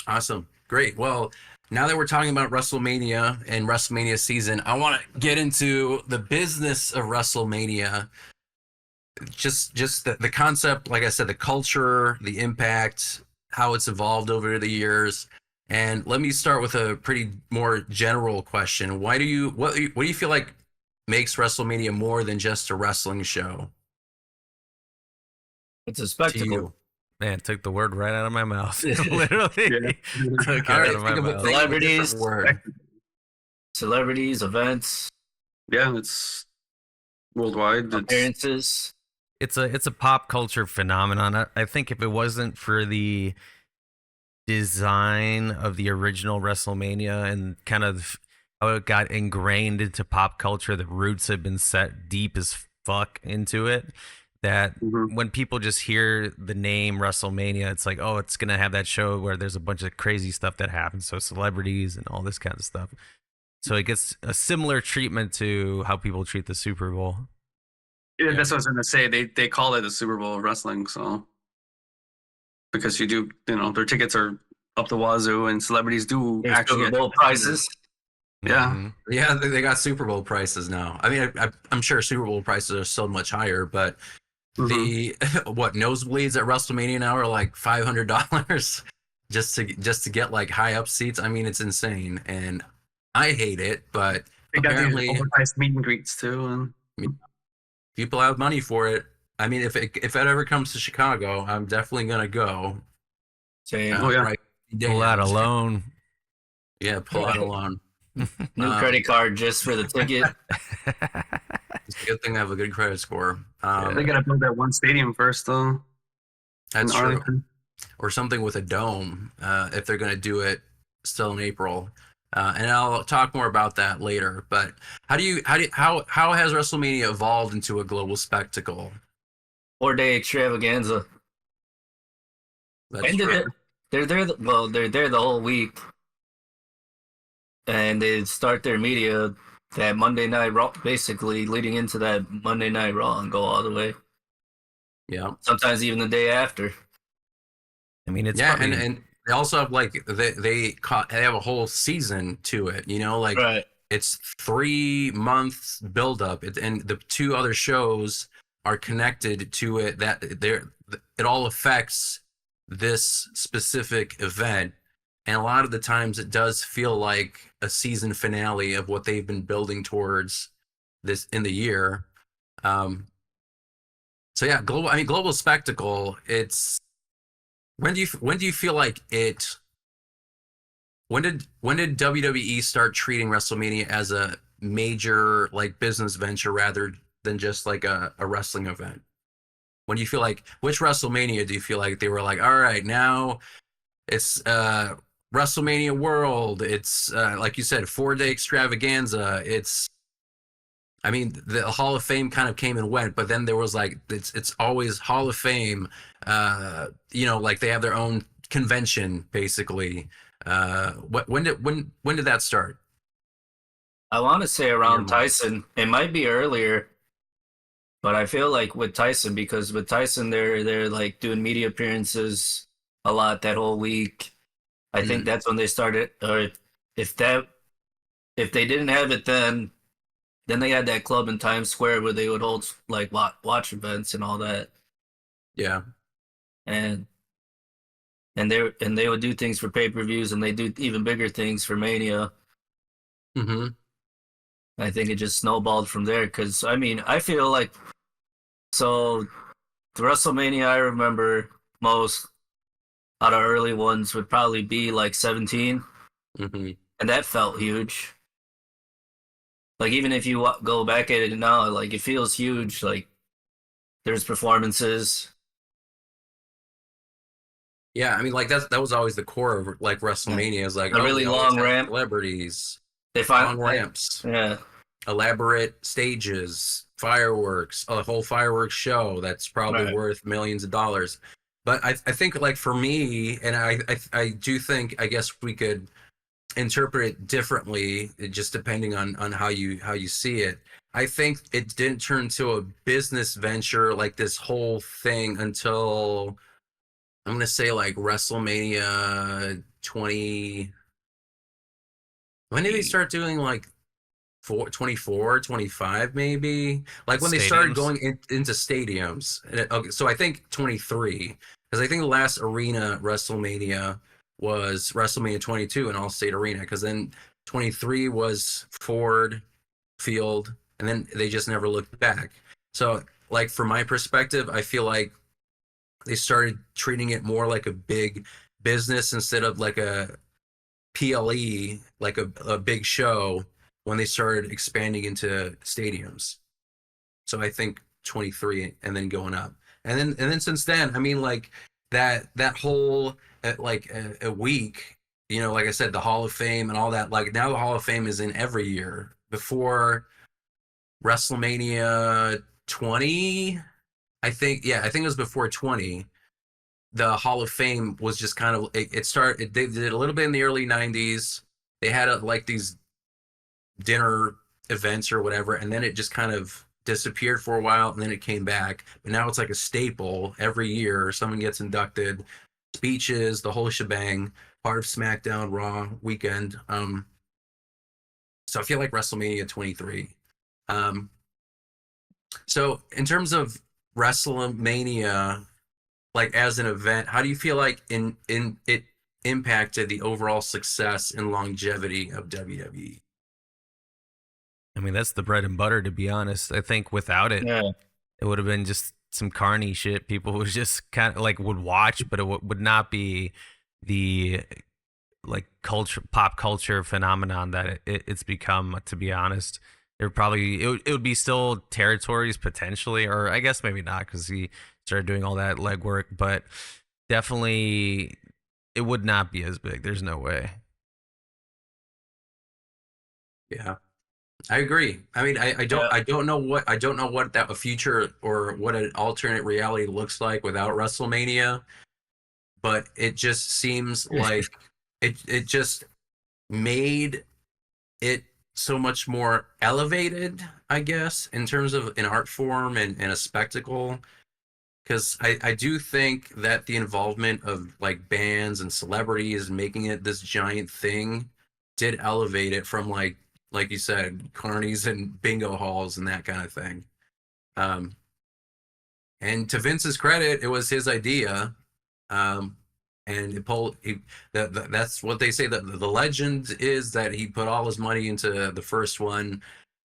awesome. Great. Well, now that we're talking about WrestleMania and WrestleMania season, I want to get into the business of WrestleMania. Just the concept, like I said, the culture, the impact, how it's evolved over the years. And let me start with a pretty more general question. What do you feel like makes WrestleMania more than just a wrestling show It's a to spectacle. you? Man, took the word right out of my mouth. Literally. Yeah. Took it All out right, of my think of a mouth. Celebrities. different word. Celebrities, events, Yeah, it's worldwide. It's, appearances. It's a pop culture phenomenon. I think if it wasn't for the design of the original WrestleMania and kind of how it got ingrained into pop culture, the roots have been set deep as fuck into it. That Mhm. when people just hear the name WrestleMania, it's like, oh, it's gonna have that show where there's a bunch of crazy stuff that happens, so celebrities and all this kind of stuff. So it gets a similar treatment to how people treat the Super Bowl. Yeah, that's what I was gonna say. They call it the Super Bowl of wrestling, so because their tickets are up the wazoo, and celebrities do There's actually Super Bowl prices. Yeah. Mhm. Yeah, they got Super Bowl prices now. I mean, I'm sure Super Bowl prices are so much higher, but Mhm. the what nosebleeds at WrestleMania now are like $500 just to get like high up seats. I mean, it's insane, and I hate it, but They got these apparently overpriced meet and greets too, and people have money for it. I mean, if it ever comes to Chicago, I'm definitely gonna go. Same. Oh, yeah. Right, Pull out a loan. Yeah, pull out a loan. New credit card just for the ticket. It's a good thing I have a good credit score. they gotta build that one stadium first, though. That's in true. Arlington. Or something with a dome if they're going to do it still in April. And I'll talk more about that later. But how has WrestleMania evolved into a global spectacle? 4-day extravaganza. That's And true. they're there. They're there the whole week, and they start their media that Monday Night Raw, basically leading into that Monday Night Raw, and go all the way. Yeah, Sometimes even the day after. I mean, it's yeah, probably, and they also have like they have a whole season to it. You know, like Right. it's 3 months buildup, and the two other shows are connected to it. That it all affects this specific event, and a lot of the times it does feel like a season finale of what they've been building towards this in the year. So yeah, global spectacle. It's when do you feel like it? When did WWE start treating WrestleMania as a major like business venture rather than just like a wrestling event? When do you feel like which WrestleMania do you feel like they were like, all right, now it's WrestleMania World. It's like you said, 4-day extravaganza. I mean, the Hall of Fame kind of came and went, but then there was like it's always Hall of Fame. Like they have their own convention basically. When did that start? I want to say around Tyson. It might be earlier, but I feel like with Tyson, because with Tyson they're like doing media appearances a lot that whole week. I think that's when they started. Or if they didn't have it then they had that club in Times Square where they would hold like watch events and all that. Yeah, and they would do things for pay-per-views, and they do even bigger things for Mania. mm-hmm. I think it just snowballed from there, because I mean, I feel like, so the WrestleMania I remember most out of early ones would probably be like 17, Mm-hmm. and that felt huge. Like even if you go back at it now, like it feels huge. Like there's performances. Yeah, I mean, like that was always the core of like WrestleMania. Is like A really we always long have ramp. celebrities, They find long ramps, Yeah. elaborate stages, fireworks, a whole fireworks show that's probably Right. worth millions of dollars. But I think like for me, and I do think I guess we could interpret it differently just depending on how you see it. I think it didn't turn into a business venture like this whole thing until I'm gonna say like WrestleMania 20. When did they start doing like 24, 25 maybe? Like when they started Stadiums? going into stadiums. Okay, so I think 23, because I think the last arena WrestleMania was WrestleMania 22 in Allstate Arena, because then 23 was Ford Field, and then they just never looked back. So, like, from my perspective, I feel like they started treating it more like a big business instead of like a PLE, like a big show, when they started expanding into stadiums. So I think 23 and then going up. And then since then, I mean, like that whole like a week, you know, like I said, the Hall of Fame and all that, like now the Hall of Fame is in every year. Before WrestleMania 20, I think it was before 20. The Hall of Fame was just kind of they did a little bit in the early 90s. They had like these dinner events or whatever, and then it just kind of disappeared for a while, and then it came back. But now it's like a staple every year. Someone gets inducted, speeches, the whole shebang, part of SmackDown, Raw, Weekend. So I feel like WrestleMania 23. So in terms of WrestleMania, like as an event, how do you feel like in it impacted the overall success and longevity of WWE? I mean, that's the bread and butter, to be honest. I think without it, Yeah. it would have been just some carny shit. People would just kind of like would watch, but it would not be the like pop culture phenomenon that it's become, to be honest. It would be still territories potentially, or I guess maybe not, because he started doing all that legwork, but definitely it would not be as big. There's no way. Yeah, I agree. I mean, I don't know what that a future or what an alternate reality looks like without WrestleMania, but it just seems like it just made it so much more elevated, I guess, in terms of an art form and a spectacle. Because I do think that the involvement of like bands and celebrities making it this giant thing did elevate it from like you said, carnies and bingo halls and that kind of thing. Um, and to Vince's credit, it was his idea. And that's what they say, that the legend is that he put all his money into the first one,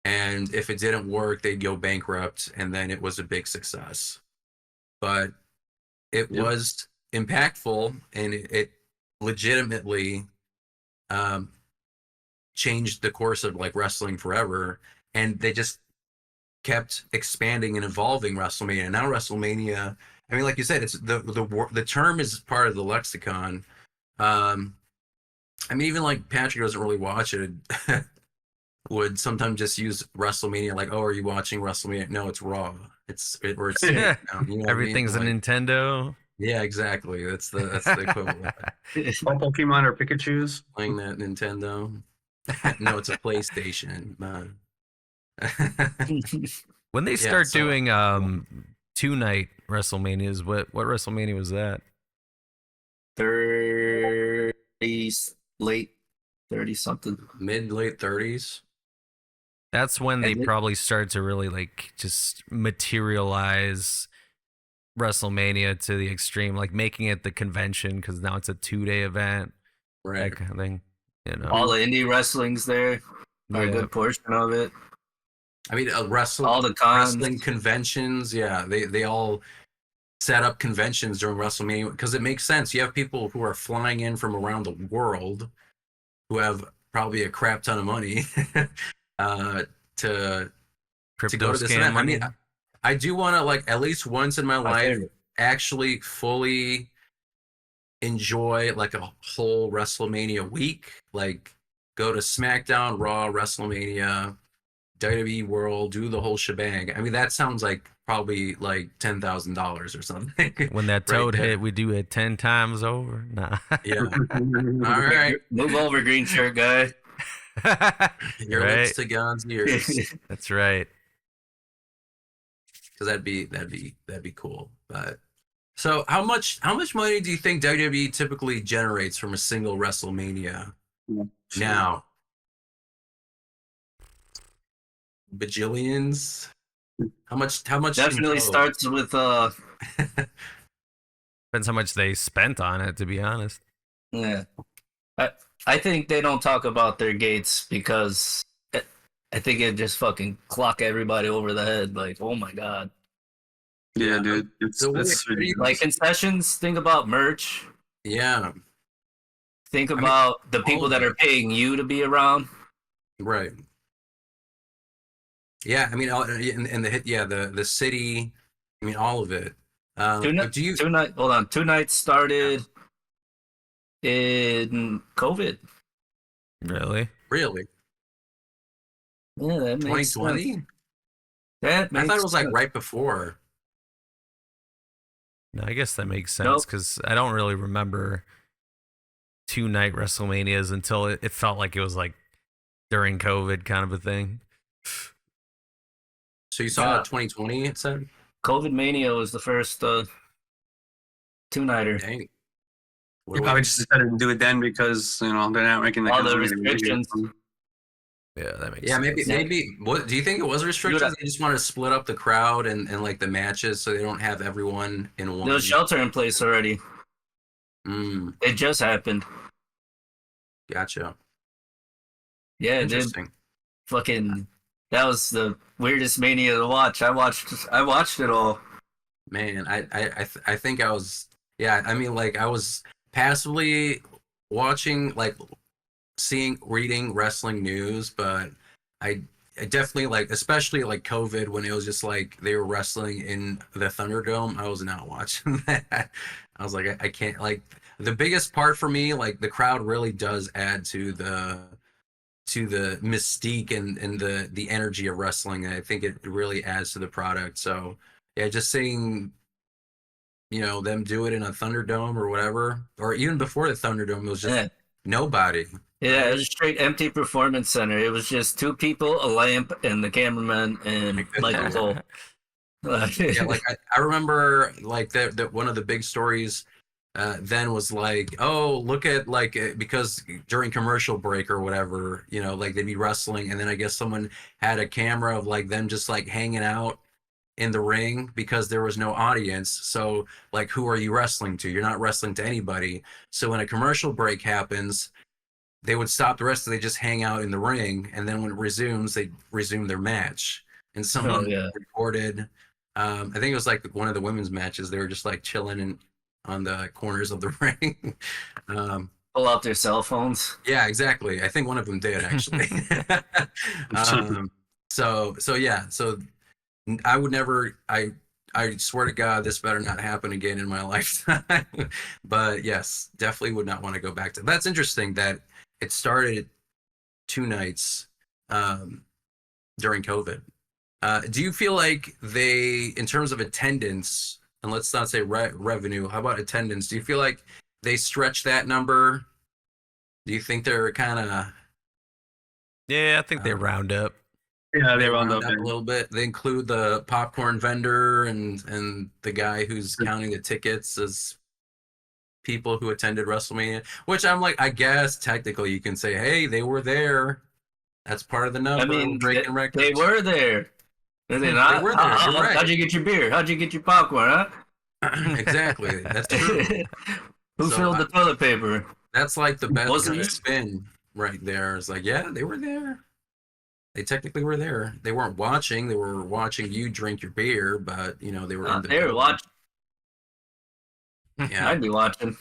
and if it didn't work, they'd go bankrupt, and then it was a big success. But it was impactful, and it legitimately changed the course of like wrestling forever. And they just kept expanding and evolving WrestleMania. Now WrestleMania, I mean, like you said, it's the term is part of the lexicon. I mean, even like Patrick doesn't really watch it. Would sometimes just use WrestleMania like, oh, are you watching WrestleMania? No, it's Raw. It's SmackDown, you know Everything's what I mean? a Nintendo. Yeah, exactly. That's the equivalent. All Pokemon or Pikachu's. Playing that Nintendo. No, it's a PlayStation. Man. When they start doing 2-night WrestleManias, what WrestleMania was that? 30s, late 30 something. Late 30s. That's when they probably start to really like just materialize WrestleMania to the extreme, like making it the convention, because now it's a 2-day event, Right. that kind of thing. You know, All the indie wrestling's there, or a good portion of it. I mean, All the wrestling conventions, yeah, they all set up conventions during WrestleMania because it makes sense. You have people who are flying in from around the world who have probably a crap ton of money to go to this event. I mean, I do want to, like, at least once in my life actually fully enjoy like a whole WrestleMania week, like go to SmackDown, Raw, WrestleMania, WWE World, do the whole shebang. I mean, that sounds like probably like $10,000 or something. When that toad hit, we do it 10 times over. Nah. Yeah. All right. Move over, green shirt guy. Your lips to God's ears. That's right. because that'd be cool. But so how much money do you think WWE typically generates from a single WrestleMania now? Bajillions? How much in Definitely total? starts with Depends how much they spent on it, to be honest. yeah. I think they don't talk about their gates because I think it just fucking clock everybody over the head. Like, oh my god. Yeah, dude. It's So what it's do you- ridiculous. Like concessions, think about merch. Yeah, Think mean, about the all people of that it. are paying you to be around. right. Yeah, I mean, and the hit, yeah, the city. I mean, all of it. But do you Hold on. 2 nights started in COVID. Really? really Yeah, that makes sense. 2020? That I makes thought it was like sense. right before. No, I guess that makes sense Nope. because I don't really remember 2 night WrestleManias until it felt like it was like during COVID kind of a thing. So you saw Yeah. 2020, it said? COVID Mania was the first 2-nighter. Dang. What You a probably way- just decided to do it then because they're not making All the as many restrictions. videos. Yeah, that makes Yeah, sense. maybe. What do you think it was restrictions? Dude, They just want to split up the crowd and like the matches so they don't have everyone in one. There was shelter in place already. Mm, It just happened. gotcha. Yeah, dude. Interesting. Fucking, that was the weirdest Mania to watch. I watched it all. Man, I think I was, yeah, I mean, like I was passively watching, like reading wrestling news, but I definitely, like, especially like COVID when it was just like they were wrestling in the Thunderdome. I was not watching that. I was like, I can't, like, the biggest part for me, like the crowd really does add to the mystique and the energy of wrestling. And I think it really adds to the product. So yeah, just seeing them do it in a Thunderdome or whatever, or even before the Thunderdome, it was just Yeah. nobody. Yeah, it was a straight empty performance center. It was just 2 people, a lamp, and the cameraman and Michael Cole. Yeah, like I remember like that one of the big stories then was like, oh, look at like because during commercial break or whatever, like they'd be wrestling, and then I guess someone had a camera of like them just like hanging out in the ring because there was no audience. So like, who are you wrestling to? You're not wrestling to anybody. So when a commercial break happens, they would stop the rest, they just hang out in the ring, and then when it resumes, they resume their match. And someone yeah. recorded, I think it was like one of the women's matches. They were just like chilling on the corners of the ring. Pull out their cell phones. Yeah, exactly. I think one of them did actually. So yeah, so I would never. I swear to God, this better not happen again in my lifetime. But yes, definitely would not want to go back to. That's interesting that it started 2 nights during COVID. Do you feel like they, in terms of attendance, and let's not say revenue, how about attendance? Do you feel like they stretch that number? Do you think they're kind of Yeah, I think they round up. Yeah, they round round up. up a little bit? They include the popcorn vendor and the guy who's counting the tickets as people who attended WrestleMania, which I'm like, I guess technically you can say, hey, they were there. That's part of the number. I mean, We're breaking records. they were there. Are they not? They were there. You're right. How'd you get your beer? How'd you get your popcorn, huh? Exactly. That's true. Who So filled the toilet paper? That's like the best Wasn't it? spin right there. It's like, yeah, they were there. They technically were there. They weren't watching. They were watching you drink your beer, but they were in the They were building. watching. Yeah. I'd be watching.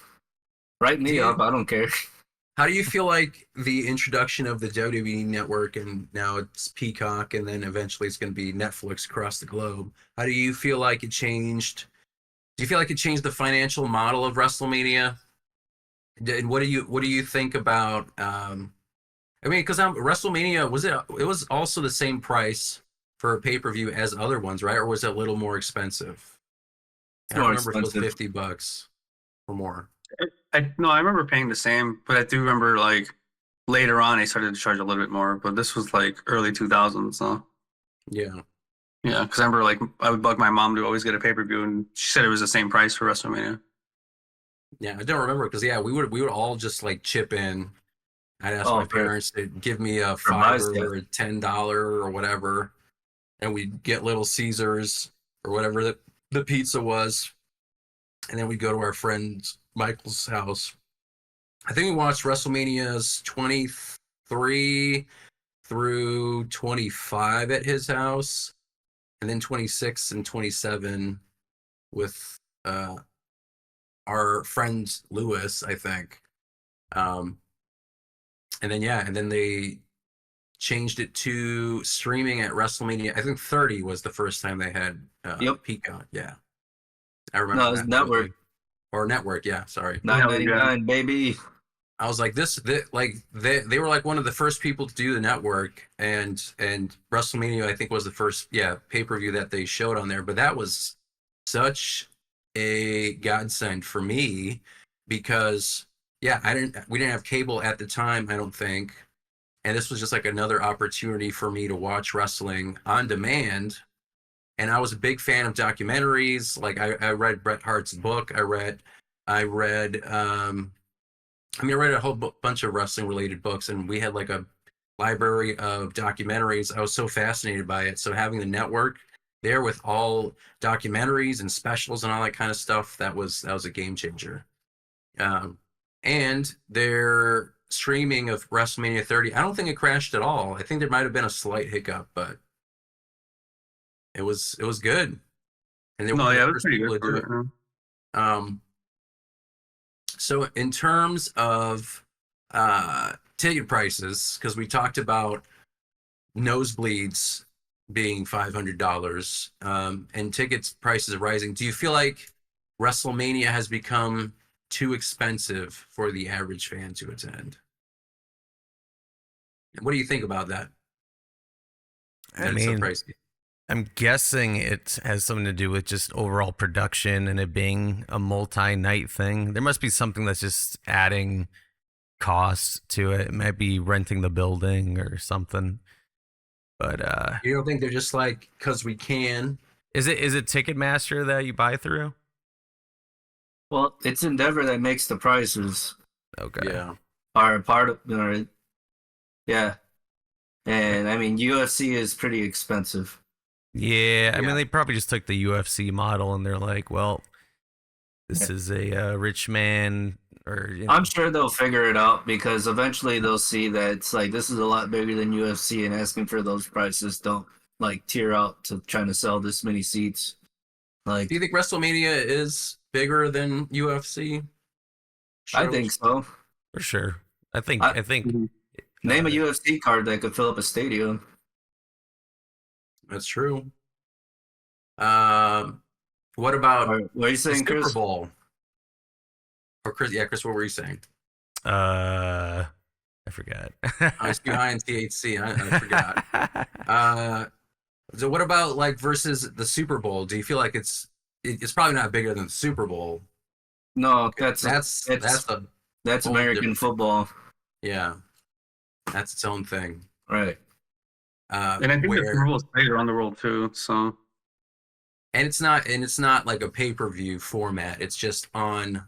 Write me Dude. up. I don't care. How do you feel like the introduction of the WWE network, and now it's Peacock, and then eventually it's going to be Netflix across the globe? How do you feel like it changed? Do you feel like it changed the financial model of WrestleMania? And what do you think about? I mean, because WrestleMania it was also the same price for a pay-per-view as other ones, right? Or was it a little more expensive? I don't More remember if it was expensive. $50 or more. I remember paying the same, but I do remember like later on they started to charge a little bit more. But this was like early 2000s, so Yeah. Yeah, because I remember like I would bug my mom to always get a pay-per-view, and she said it was the same price for WrestleMania. Yeah, I don't remember because we would all just like chip in. I'd ask Oh, my parents to give me a for my $5 stuff. or a $10 or whatever, and we'd get Little Caesars or whatever the pizza was, and then we'd go to our friend Michael's house. I think we watched WrestleManias 23 through 25 at his house, and then 26 and 27 with our friend Lewis, I think. And then they changed it to streaming at WrestleMania. I think 30 was the first time they had Yep. Peacock. Yeah, I remember No, it's that. network. Or network. Yeah, sorry. $9.99, baby. I was like they were like one of the first people to do the network, and WrestleMania I think was the first pay-per-view that they showed on there. But that was such a godsend for me because we didn't have cable at the time, I don't think. And this was just like another opportunity for me to watch wrestling on demand. And I was a big fan of documentaries. Like I read Bret Hart's book. I read I read a whole bunch of wrestling related books, and we had like a library of documentaries. I was so fascinated by it. So having the network there with all documentaries and specials and all that kind of stuff, that was a game changer. And their streaming of WrestleMania 30, I don't think it crashed at all. I think there might have been a slight hiccup, but it was good. And they were No, the yeah, it was first pretty people good to do for it. it. So in terms of ticket prices, because we talked about nosebleeds being $500 and tickets prices rising, do you feel like WrestleMania has become too expensive for the average fan to attend? What do you think about that? I It's so mean, pricey. I'm guessing it has something to do with just overall production and it being a multi-night thing. There must be something that's just adding costs to it. It might be renting the building or something. But You don't think they're just like, because we can? is it Ticketmaster that you buy through? Well, it's Endeavor that makes the prices Okay. Yeah. are a part of yeah. And I mean UFC is pretty expensive. Yeah, I Yeah. mean they probably just took the UFC model and they're like, well, this Yeah. is a rich man or you know. I'm sure they'll figure it out because eventually they'll see that it's like this is a lot bigger than UFC, and asking for those prices don't like tear out to trying to sell this many seats. Like Do you think WrestleMania is bigger than UFC? I think so. For sure. I think Mhm. Name a UFC card that could fill up a stadium. That's true. What about What are you the saying, Super Chris? Bowl? Or Chris, Chris, what were you saying? I forgot. I was too high in THC. I forgot. So what about like versus the Super Bowl? Do you feel like it's probably not bigger than the Super Bowl? No, That's a that's whole American different- football, yeah, that's its own thing. right? And I think the Super Bowl is played around the world too. So and it's not like a pay-per-view format. It's just on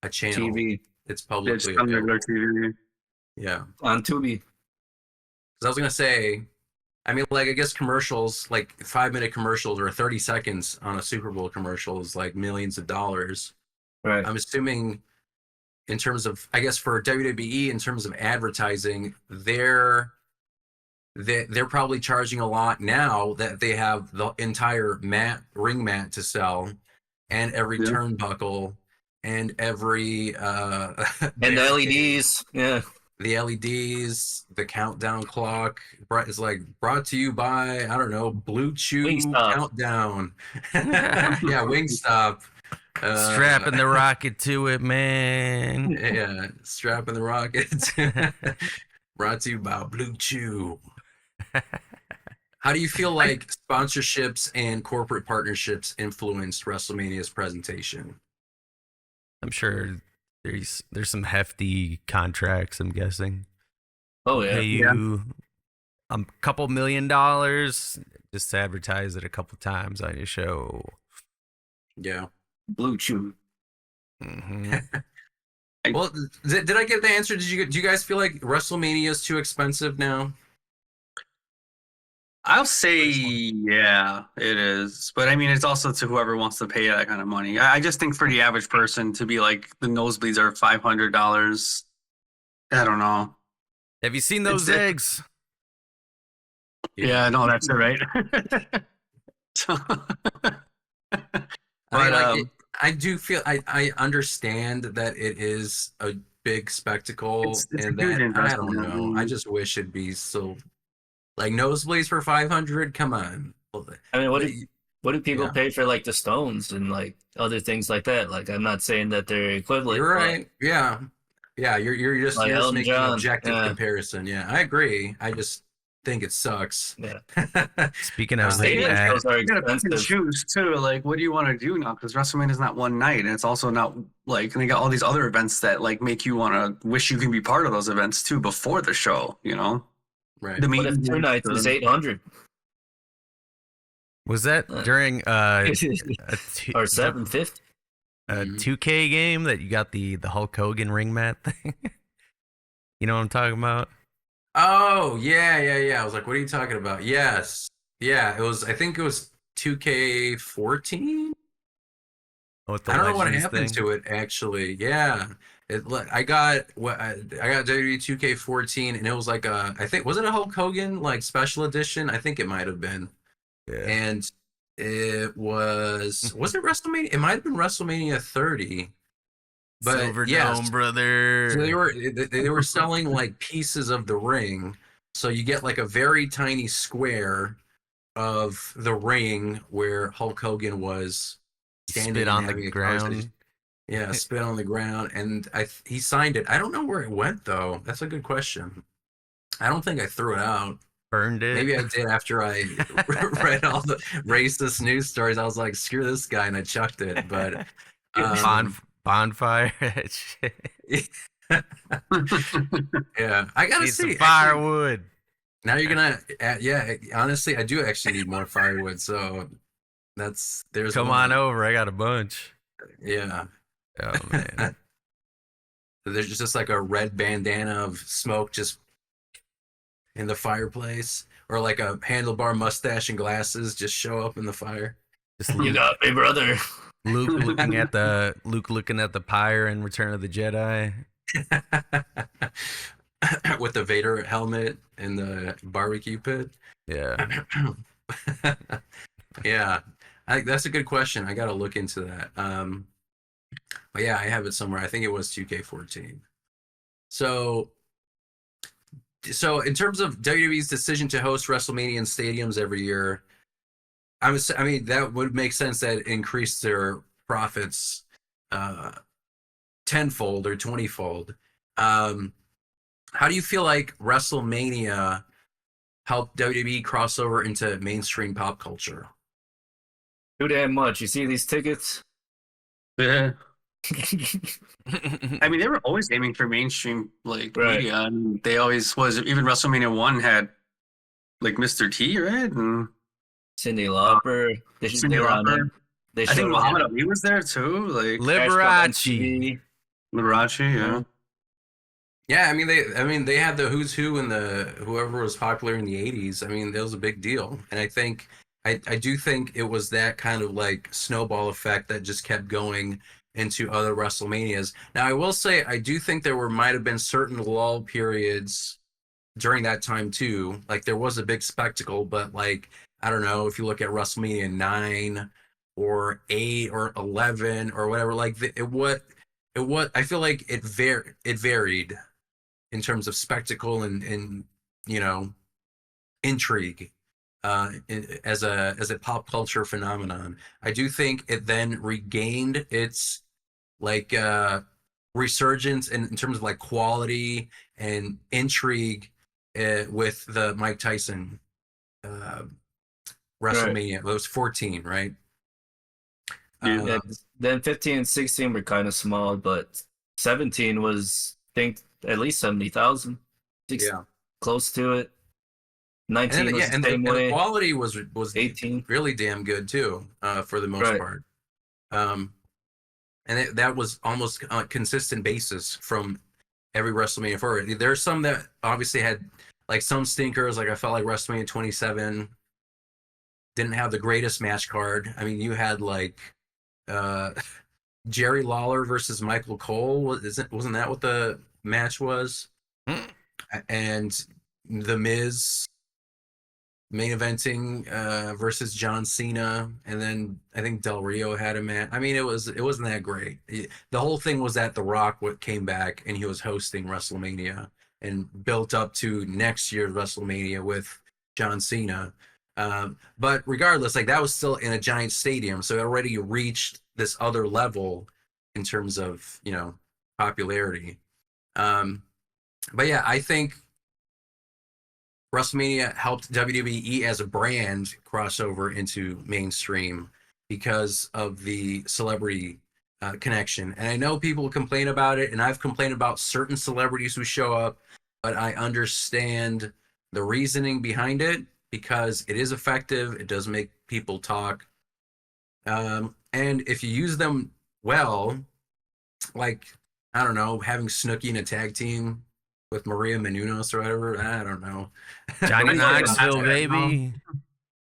a channel. TV It's it's publicly on regular available. TV. Yeah. on Tubi. Because I was gonna say, I mean, like I guess commercials, like 5-minute commercials or 30 seconds on a Super Bowl commercial is like millions of dollars. Right. I'm assuming, in terms of, I guess for WWE, in terms of advertising, they're probably charging a lot now that they have the entire ring mat to sell, and every Yeah. turnbuckle, and every And the barricade. LEDs. Yeah. The LEDs, the countdown clock is like brought to you by, I don't know, Blue Chew Wingstop. Countdown. Yeah, Wingstop. Strapping the rocket to it, man. Yeah, strapping the rockets. Brought to you by Blue Chew. How do you feel like sponsorships and corporate partnerships influenced WrestleMania's presentation? I'm sure there's some hefty contracts, I'm guessing. Oh yeah. Pay you a couple $1 million just to advertise it a couple times on your show. Yeah. Blue Chew. Well, did I get the answer? Do you guys feel like WrestleMania is too expensive now? I'll say, yeah, it is. But I mean, it's also to whoever wants to pay that kind of money. I just think for the average person to be like, the nosebleeds are $500. I don't know. Have you seen those It's- eggs? Yeah, no, that's it, right? So, I mean, I do feel I understand that it is a big spectacle, it's a and huge that I investment. don't know. I just wish it'd be so like nosebleeds for 500. Come on. I mean, what do people Yeah. pay for like the Stones and like other things like that? Like, I'm not saying that they're equivalent. You're right. Yeah. Yeah, you're just Like you're just Elton making an John, objective yeah. comparison. Yeah, I agree. I just think it sucks. Yeah. Speaking of Stadium that, shows are You gotta pick and expensive. choose too. Like, what do you want to do now? Because WrestleMania is not one night, and it's also not like, and they got all these other events that like make you want to wish you can be part of those events too before the show. You know, Right. the What if 2 nights is 800 was that during or 750? a 2K game that you got the Hulk Hogan ring mat thing? You know what I'm talking about? Oh, yeah. I was like, what are you talking about? Yes. Yeah, it was I think it was 2K14. With the I don't know what Legends happened thing? to it actually. Yeah. I got WWE 2K14 and it was like I think was it a Hulk Hogan like special edition? I think it might have been. Yeah. And it was it WrestleMania? It might have been WrestleMania 30. But Silver yes, Dome, brother. so they were selling like pieces of the ring. So you get like a very tiny square of the ring where Hulk Hogan was standing Spit and on the having a ground. conversation. Yeah, spit on the ground, and he signed it. I don't know where it went though. That's a good question. I don't think I threw it out. Burned it. Maybe I did after I read all the racist news stories. I was like, screw this guy, and I chucked it. But Bonfire. yeah, I gotta Need some see. firewood. Now you're gonna, yeah. Honestly, I do actually need more firewood. So there's. Come on over. I got a bunch. Yeah. Oh man. There's just like a red bandana of smoke just in the fireplace, or like a handlebar mustache and glasses just show up in the fire. Just You got me, brother. Luke looking at the pyre in Return of the Jedi. With the Vader helmet and the barbecue pit. Yeah. Yeah, that's a good question. I got to look into that. But yeah, I have it somewhere. I think it was 2K14. So in terms of WWE's decision to host WrestleMania in stadiums every year, I mean that would make sense that it increased their profits tenfold or 20-fold. How do you feel like WrestleMania helped WWE cross over into mainstream pop culture? Too damn much. You see these tickets? Yeah. I mean, they were always aiming for mainstream like Right. media, and they always was. Even WrestleMania 1 had like Mr. T, right? And Cindy Lauper. Cyndi Lauper. They I think showed Muhammad Ali was there too. Like Liberace. Liberace, yeah. Yeah, I mean they had the who's who and the whoever was popular in the 80s. I mean, that was a big deal. And I do think it was that kind of like snowball effect that just kept going into other WrestleManias. Now, I will say I do think there might have been certain lull periods during that time too. Like there was a big spectacle, but like I don't know if you look at WrestleMania 9 or 8 or 11 or whatever, like what I feel like it varied in terms of spectacle and you know intrigue as a pop culture phenomenon. I do think it then regained its like resurgence in terms of like quality and intrigue with the Mike Tyson WrestleMania. It was 14, right? Yeah, then 15 and 16 were kind of small, but 17 was, I think, at least 70,000. Yeah. Close to it. 19 then, was yeah, the and same the way. quality was 18. really damn good too, for the most Right. part. And that was almost on a consistent basis from every WrestleMania forward. There's some that obviously had like some stinkers. Like I felt like WrestleMania 27 didn't have the greatest match card. I mean, you had like uh, Jerry Lawler versus Michael Cole. Wasn't that what the match was? And The Miz main eventing versus John Cena, and then I think Del Rio had a match. I mean, it wasn't that great. The whole thing was that The Rock came back and he was hosting WrestleMania and built up to next year's WrestleMania with John Cena. But regardless, like that was still in a giant stadium, so it already reached this other level in terms of popularity. But yeah, I think WrestleMania helped WWE as a brand cross over into mainstream because of the celebrity connection. And I know people complain about it, and I've complained about certain celebrities who show up, but I understand the reasoning behind it because it is effective. It does make people talk. And if you use them well, like, I don't know, having Snooki in a tag team with Maria Menounos or whatever, I don't know. Johnny Knoxville, Yeah. baby.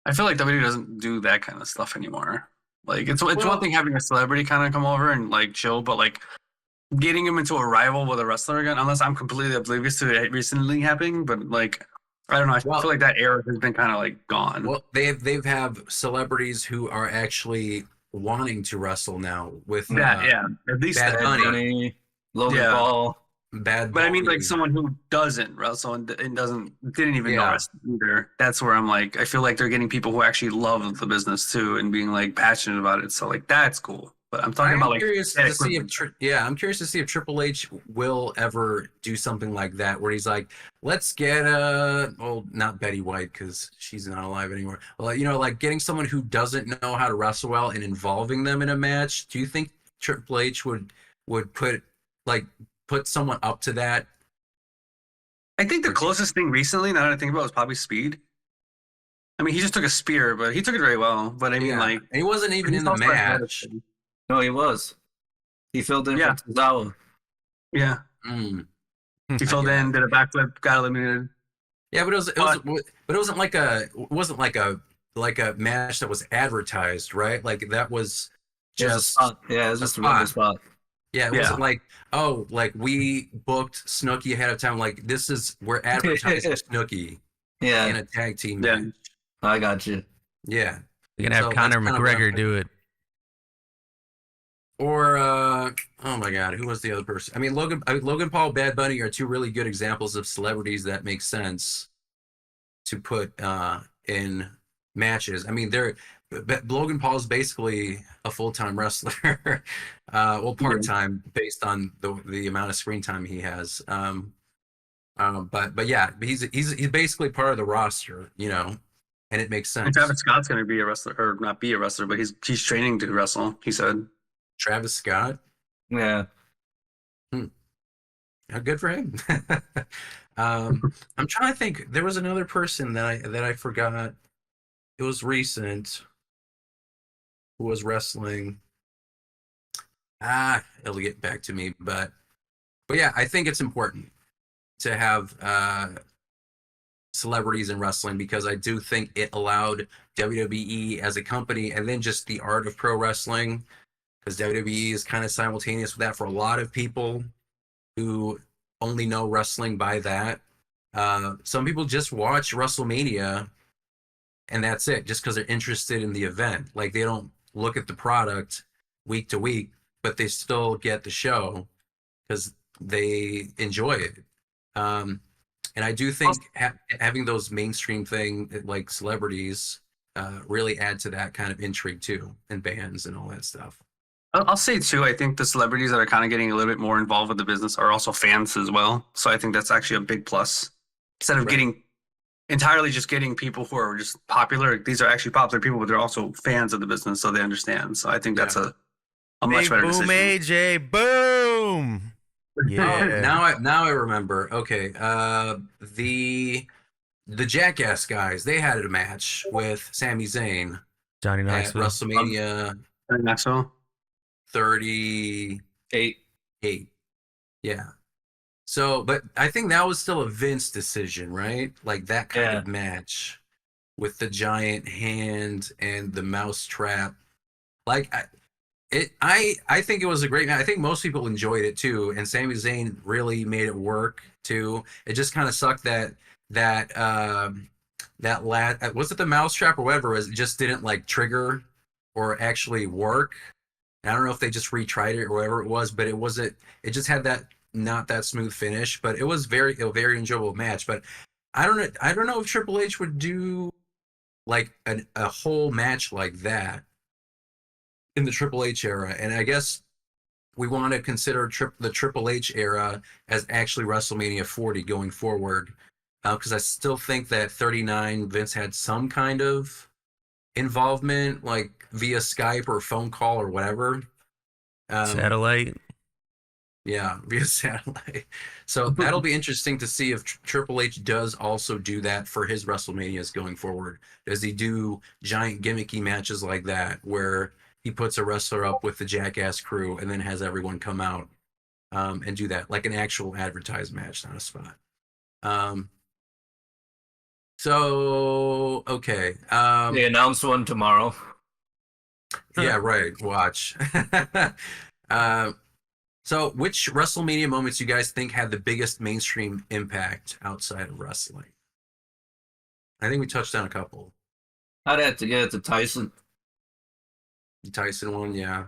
I feel like WWE doesn't do that kind of stuff anymore. Like it's Well- one thing having a celebrity kind of come over and like chill, but like getting him into a rival with a wrestler again, unless I'm completely oblivious to it recently happening, but like I don't know, I Well- feel like that era has been kind of like gone. Well, they've have celebrities who are actually wanting to wrestle now with yeah, at least Bad that. Bunny. Bunny, Logan Yeah. Paul. Bad But I mean, Bunny. like someone who doesn't wrestle and didn't even know Yeah. wrestling either. That's where I'm like, I feel like they're getting people who actually love the business too and being like passionate about it. So like that's cool. But I'm talking about like curious that to see if equipment. I'm curious to see if Triple H will ever do something like that, where he's like, let's get not Betty White because she's not alive anymore. Well, like getting someone who doesn't know how to wrestle well and involving them in a match. Do you think Triple H would put someone up to that? I think the closest thing recently, now that I think about it, was probably Speed. I mean, he just took a spear, but he took it very well. But I mean, Yeah. like, And he wasn't even he's in the also athletic. match. No, he was. He filled in Yeah. for Tozawa. Yeah, Mm. he filled in, did a backflip, got eliminated. Yeah, but it wasn't like a match that was advertised, right? Like that was Just a just spot. Yeah, it was just a random spot. yeah. It Yeah. wasn't like, oh, like we booked Snooki ahead of time. Like we're advertising Snooki in Yeah, a tag team Yeah. match. I got you. Yeah. You're gonna have So Conor that's kind of McGregor what- do it. Or oh my God, who was the other person? I mean, Logan Paul, Bad Bunny are two really good examples of celebrities that make sense to put in matches. I mean, Logan Paul's basically a full-time wrestler, well, part-time based on the amount of screen time he has. But yeah, he's basically part of the roster, and it makes And sense. Travis Scott's going to be a wrestler, or not be a wrestler, but he's training to wrestle. He said. Travis Scott. Yeah. Good for him. I'm trying to think. There was another person that I forgot. It was recent. Who was wrestling? It'll get back to me. But yeah, I think it's important to have celebrities in wrestling because I do think it allowed WWE as a company, and then just the art of pro wrestling, because WWE is kind of simultaneous with that for a lot of people who only know wrestling by that. Some people just watch WrestleMania and that's it, just because they're interested in the event. Like they don't look at the product week to week, but they still get the show because they enjoy it. And I do think having those mainstream thing like celebrities really add to that kind of intrigue too, and bands and all that stuff. I'll say too, I think the celebrities that are kind of getting a little bit more involved with the business are also fans as well. So I think that's actually a big plus. Instead of getting entirely just getting people who are just popular, these are actually popular people, but they're also fans of the business, so they understand. So I think that's a much better Boom, decision. AJ, boom. Yeah. Oh, now I remember. Okay. The the Jackass guys, they had a match with Sami Zayn Johnny at Knoxville. WrestleMania Maxwell. 38. Yeah. So, but I think that was still a Vince decision, right? Like that kind of match with the giant hand and the mouse trap. Like I think it was a great match. I think most people enjoyed it too, and Sami Zayn really made it work too. It just kind of sucked that was it the mousetrap or whatever it was, it just didn't like trigger or actually work. And I don't know if they just retried it or whatever it was, but it just had that not that smooth finish, but it was a very enjoyable match. But I don't know if Triple H would do like a whole match like that in the Triple H era. And I guess we want to consider the Triple H era as actually WrestleMania 40 going forward. Because I still think that 39 Vince had some kind of involvement, like via Skype or phone call or whatever. Satellite. Yeah, via satellite. So that'll be interesting to see if Triple H does also do that for his WrestleManias going forward. Does he do giant gimmicky matches like that where he puts a wrestler up with the Jackass crew and then has everyone come out and do that, like an actual advertised match, not a spot. So okay. They announced one tomorrow. Yeah, right. Watch. So which WrestleMania moments you guys think had the biggest mainstream impact outside of wrestling? I think we touched on a couple. I'd have to get it to Tyson. The Tyson one, yeah.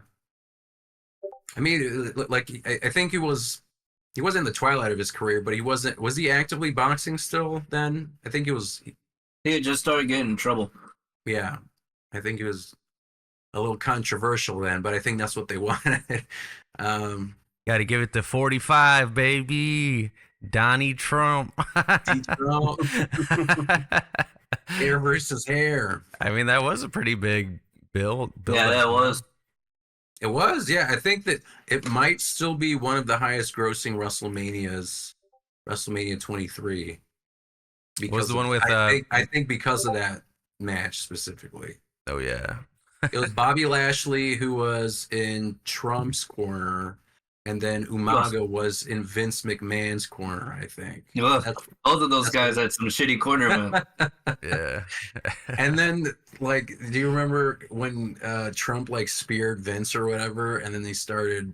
I mean, like I think he wasn't in the twilight of his career, but was he actively boxing still then? I think he was. He had just started getting in trouble. Yeah, I think he was a little controversial then, but I think that's what they wanted. Got to give it to 45, baby. Donnie Trump. Hair versus hair. I mean, that was a pretty big build. Yeah, that was. It was, yeah. I think that it might still be one of the highest grossing WrestleManias, WrestleMania 23. Was the one with I think because of that match specifically. Oh yeah. It was Bobby Lashley who was in Trump's corner, and then Umaga was in Vince McMahon's corner, I think. Both of those guys had some shitty corner, man. Yeah. And then, like, do you remember when Trump like speared Vince or whatever, and then they started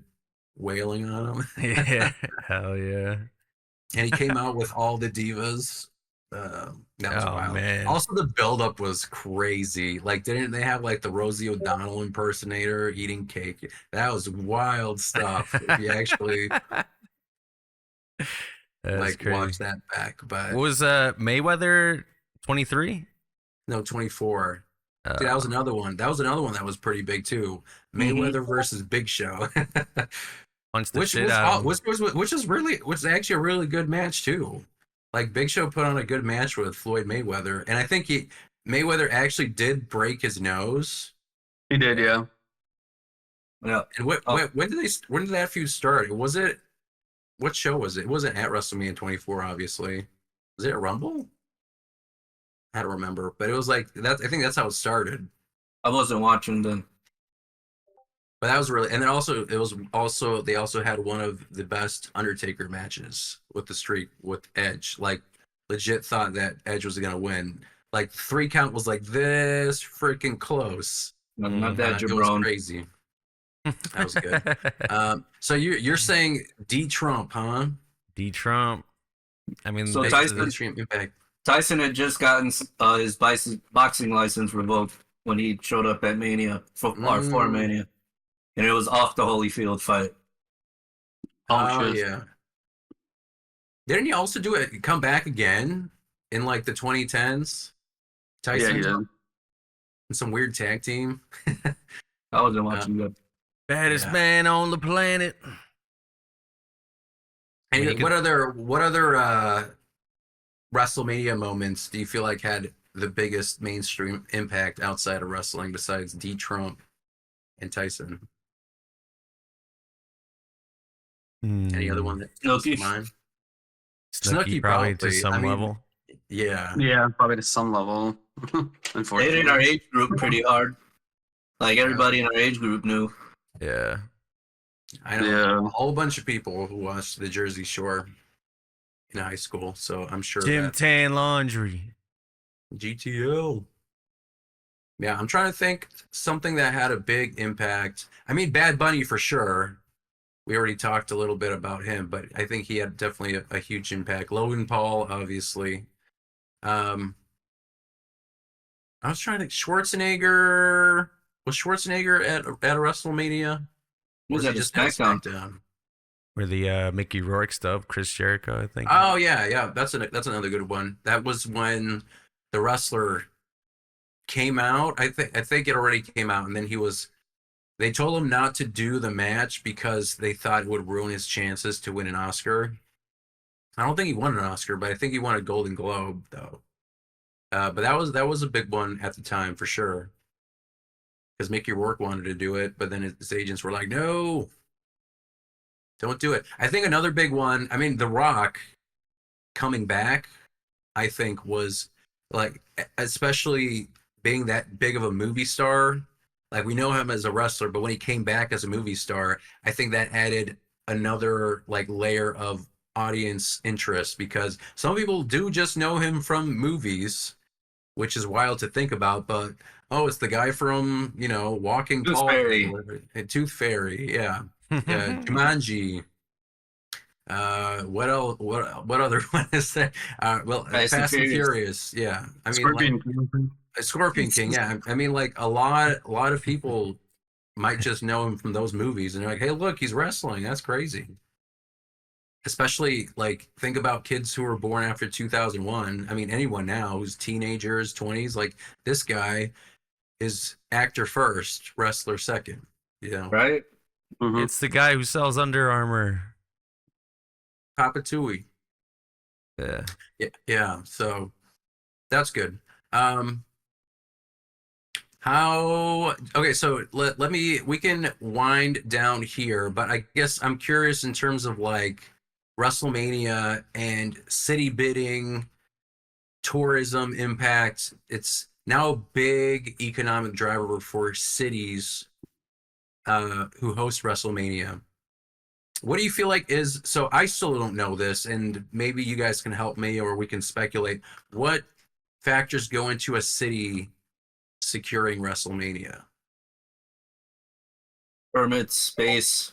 wailing on him? Yeah. Hell yeah. And he came out with all the divas. That was wild. Man. Also, the buildup was crazy. Like, didn't they have like the Rosie O'Donnell impersonator eating cake? That was wild stuff. If you actually like crazy. watch that back. But was Mayweather 23? No, 24. Dude, that was another one. That was another one that was pretty big too. Mayweather versus Big Show. Which was actually a really good match too. Like Big Show put on a good match with Floyd Mayweather, and I think Mayweather actually did break his nose. He did, yeah. Yeah. And when did that feud start? What show was it? It wasn't at WrestleMania 24, obviously. Was it a Rumble? I don't remember, but it was like that. I think that's how it started. I wasn't watching then. But that was really, and then they also had one of the best Undertaker matches with the Streak with Edge. Like legit thought that Edge was gonna win. Like 3 count was like this freaking close. Not that it was crazy. That was good. So you're saying D Trump, huh? D Trump. I mean, so Tyson had just gotten his boxing license revoked when he showed up at Mania for Mania. And it was off the Holyfield fight. Oh, yeah. Didn't he also come back again in like the 2010s? Tyson? Yeah, he did. In some weird tag team? I wasn't watching that. Baddest man on the planet. And what other WrestleMania moments do you feel like had the biggest mainstream impact outside of wrestling besides D Trump and Tyson? Any other one that comes to mind? Snooki probably to some level. Yeah. Yeah, probably to some level. They hit Unfortunately. our age group pretty hard. Like everybody in our age group knew. Yeah. I know Yeah. a whole bunch of people who watched the Jersey Shore in high school, so I'm sure Jim that Tan Laundry. GTO. Yeah, I'm trying to think something that had a big impact. I mean, Bad Bunny for sure. We already talked a little bit about him, but I think he had definitely a huge impact. Logan Paul, obviously. Um, I was trying to Schwarzenegger. Was Schwarzenegger at a WrestleMania? Or He was was he at a just at SmackDown. SmackDown? Where the Mickey Rourke stuff, Chris Jericho, I think. Oh yeah. That's another good one. That was when the wrestler came out. I think it already came out, and then they told him not to do the match because they thought it would ruin his chances to win an Oscar. I don't think he won an Oscar, but I think he won a Golden Globe though. But that was a big one at the time for sure. Because Mickey Rourke wanted to do it, but then his agents were like, "No, don't do it." I think another big one. I mean, The Rock coming back, I think was like, especially being that big of a movie star. Like we know him as a wrestler, but when he came back as a movie star, I think that added another like layer of audience interest because some people do just know him from movies, which is wild to think about. But oh, it's the guy from Walking Tooth Tall, Fairy. Tooth Fairy, yeah, Jumanji. What else? What other one is there? Well, Fast and Fast and Furious. Furious. Yeah, I mean, Scorpion. Scorpion King. Yeah, I mean, like a lot of people might just know him from those movies, and they're like, "Hey, look, he's wrestling. That's crazy." Especially like think about kids who were born after 2001. I mean, anyone now who's teenagers, 20s, like this guy is actor first, wrestler second. Right? Mhm. It's the guy who sells Under Armour. Papa Tui. Yeah. Yeah. So that's good. So we can wind down here, but I guess I'm curious in terms of like WrestleMania and city bidding, tourism impact. It's now a big economic driver for cities who host WrestleMania. What do you feel like so I still don't know this, and maybe you guys can help me or we can speculate. What factors go into a city securing WrestleMania? Permits, space.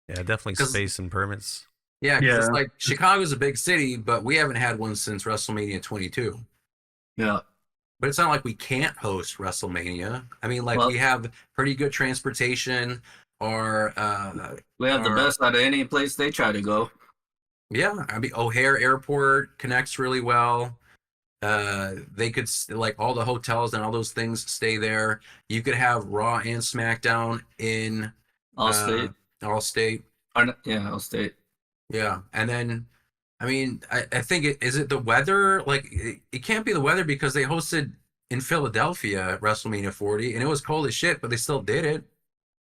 Yeah, definitely 'Cause- space and permits. Yeah, because Yeah. it's like Chicago's a big city, but we haven't had one since WrestleMania 22. Yeah. But it's not like we can't host WrestleMania. I mean, like Well- we have pretty good transportation, or We have the Or- best out of any place they try to go. yeah, I mean O'Hare Airport connects really well. They could like all the hotels and all those things stay there. You could have Raw and SmackDown in Allstate. Allstate. Allstate. Yeah, and then I mean, I think is it the weather? Like it can't be the weather because they hosted in Philadelphia at WrestleMania 40 and it was cold as shit, but they still did it.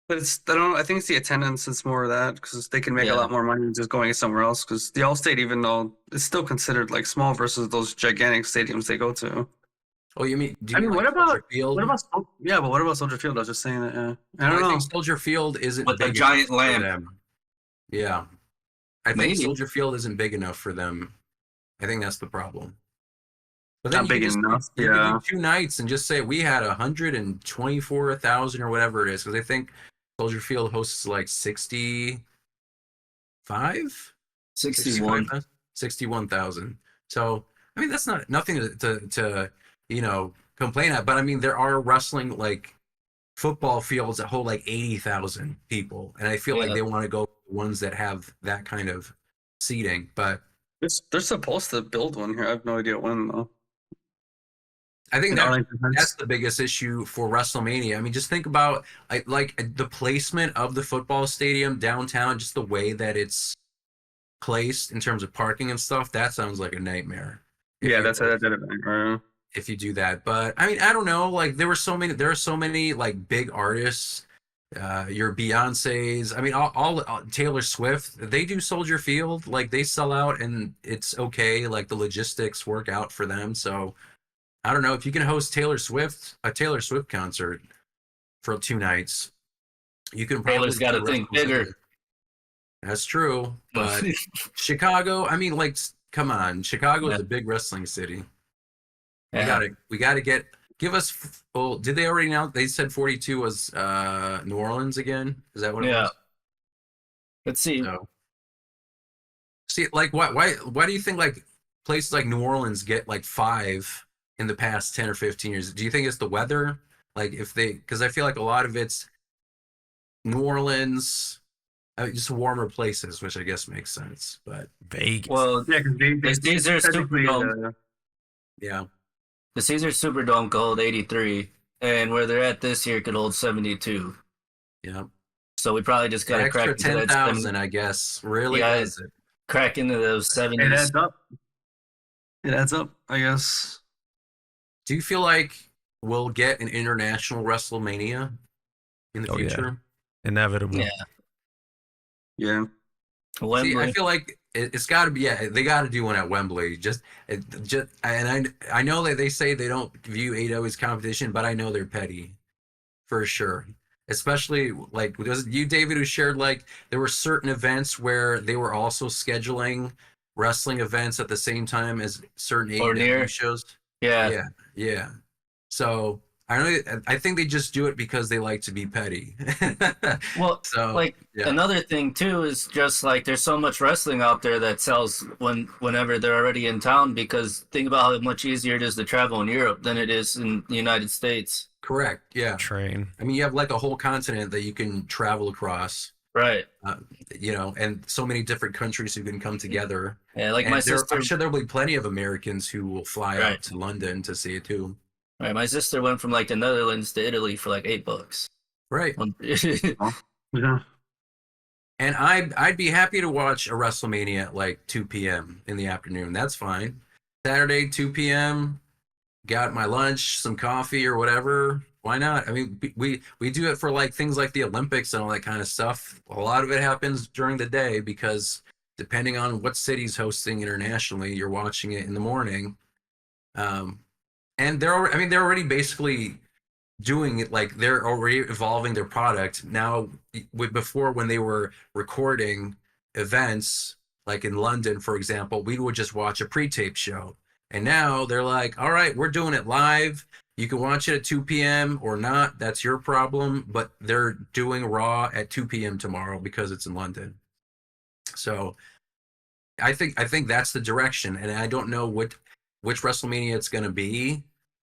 But I don't know. I think it's the attendance. It's more of that because they can make Yeah. a lot more money just going somewhere else. Because the Allstate, even though it's still considered like small versus those gigantic stadiums they go to. Oh, you mean? Do you I mean, mean what like about Soldier Field? Yeah, but what about Soldier Field? I was just saying that. Yeah. I don't know. think Soldier Field isn't With the big giant enough for lamp. them. Yeah, I think Maybe. Soldier Field isn't big enough for them. I think that's the problem. But then Not big enough. You could Yeah. do 2 nights and just say we had 124,000 or whatever it is, because I think Soldier Field hosts like 65, 61. 61,000. So I mean that's nothing to complain at. But I mean there are wrestling like football fields that hold like 80,000 people, and I feel like Yeah. they want to go ones that have that kind of seating. But They're supposed to build one here. I have no idea when though. I think In that Arlington Heights. that's the biggest issue for WrestleMania. I mean, just think about like the placement of the football stadium downtown, just the way that it's placed in terms of parking and stuff. That sounds like a nightmare. Yeah, that's it. Right. If you do that. But I mean, I don't know. Like there are so many like big artists your Beyonce's. I mean, all Taylor Swift. They do Soldier Field. Like they sell out, and it's okay. Like the logistics work out for them. So I don't know if you can host a Taylor Swift concert for 2 nights. You can probably Taylor's got to think bigger. That's true, but Chicago. I mean, like, come on, Chicago is a big wrestling city. We gotta give us. Well, did they already announce? They said 42 was New Orleans again. Is that what it was? Let's see. So, see, like, why do you think like places like New Orleans get like 5 in the past 10 or 15 years? Do you think it's the weather? Like, because I feel like a lot of it's New Orleans, just warmer places, which I guess makes sense. But Vegas. Well, Yeah, because the Caesars Superdome. Yeah. The Caesars Superdome could hold 83, and where they're at this year could hold 72. Yeah. So we probably just got to crack extra 10,000, I guess. Really does it? Crack into those 70s. It adds up. It adds up, I guess. Do you feel like we'll get an international WrestleMania in the future? Yeah. Inevitable. Yeah. Wembley. See, I feel like it's got to be. Yeah, they got to do one at Wembley. And I know that they say they don't view AEW as competition, but I know they're petty, for sure. Especially like was it you, David, who shared like there were certain events where they were also scheduling wrestling events at the same time as certain AEW shows. Yeah. So I think they just do it because they like to be petty. Well, so like another thing too is just like there's so much wrestling out there that sells whenever they're already in town, because think about how much easier it is to travel in Europe than it is in the United States. Correct. Yeah. Train. I mean, you have like a whole continent that you can travel across. Right. And so many different countries who can come together. Yeah, like my sister. I'm sure there will be plenty of Americans who will fly out to London to see it too. Right, my sister went from like the Netherlands to Italy for like $8. Right. Yeah. And I'd be happy to watch a WrestleMania at like 2 p.m. in the afternoon. That's fine. Saturday, 2 p.m. Got my lunch, some coffee or whatever. Why not? I mean, we do it for like things like the Olympics and all that kind of stuff. A lot of it happens during the day because depending on what city's hosting internationally, you're watching it in the morning. And they're already basically doing it, like they're already evolving their product now. Before, when they were recording events like in London, for example, we would just watch a pre-tape show, and now they're like, all right, we're doing it live. You can watch it at 2 p.m. or not, that's your problem, but they're doing Raw at 2 p.m. tomorrow because it's in London. So I think that's the direction, and I don't know which WrestleMania it's going to be.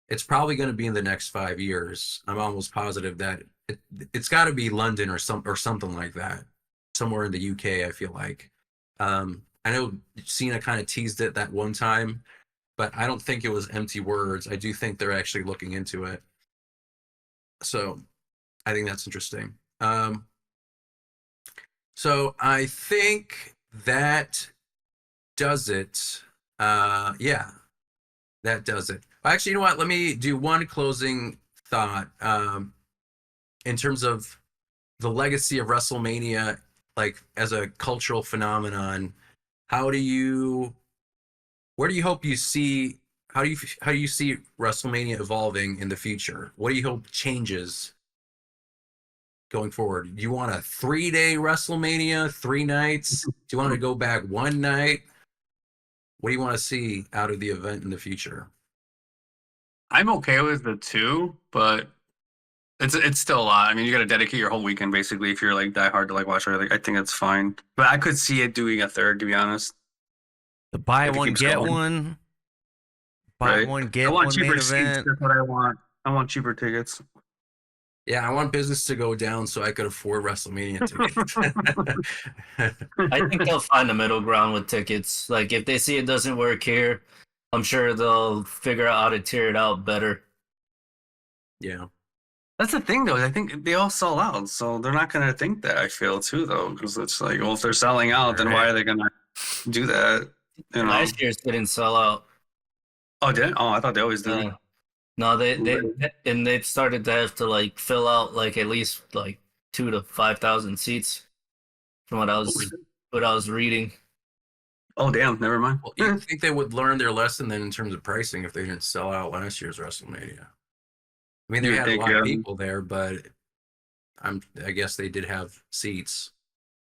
It's probably going to be in the next 5 years. I'm almost positive that it's got to be London or something like that, somewhere in the UK. I feel like I know Cena kind of teased it that one time, but I don't think it was empty words. I do think they're actually looking into it. So I think that's interesting. So I think that does it. That does it. Actually, you know what? Let me do one closing thought in terms of the legacy of WrestleMania, like as a cultural phenomenon. Where do you see how do you see WrestleMania evolving in the future? What do you hope changes going forward? Do you want a 3-day WrestleMania, 3 nights? Do you want to go back 1 night? What do you want to see out of the event in the future? I'm okay with the 2, but it's still a lot. I mean, you got to dedicate your whole weekend basically if you're like that hard to like watch everything. I think it's fine, but I could see it doing a 3rd, to be honest. The buy one get going. one. Buy one get one main event. That's what I want. I want cheaper tickets. Yeah, I want business to go down so I could afford WrestleMania tickets. I think they'll find a middle ground with tickets. Like if they see it doesn't work here, I'm sure they'll figure out how to tear it out better. Yeah. That's the thing, though. I think they all sell out, so they're not going to think that, I feel, too, though. Because it's like, well, if they're selling out, then why are they going to do that? You know? Last year's didn't sell out. Oh, did it? Oh, I thought they always did. No, they've started to have to like fill out like at least like 2 to 5,000 seats, from what I was reading. Oh damn, never mind. Well, you think they would learn their lesson then in terms of pricing if they didn't sell out last year's WrestleMania? I mean, they You had think, a lot of yeah. people there, but I guess they did have seats.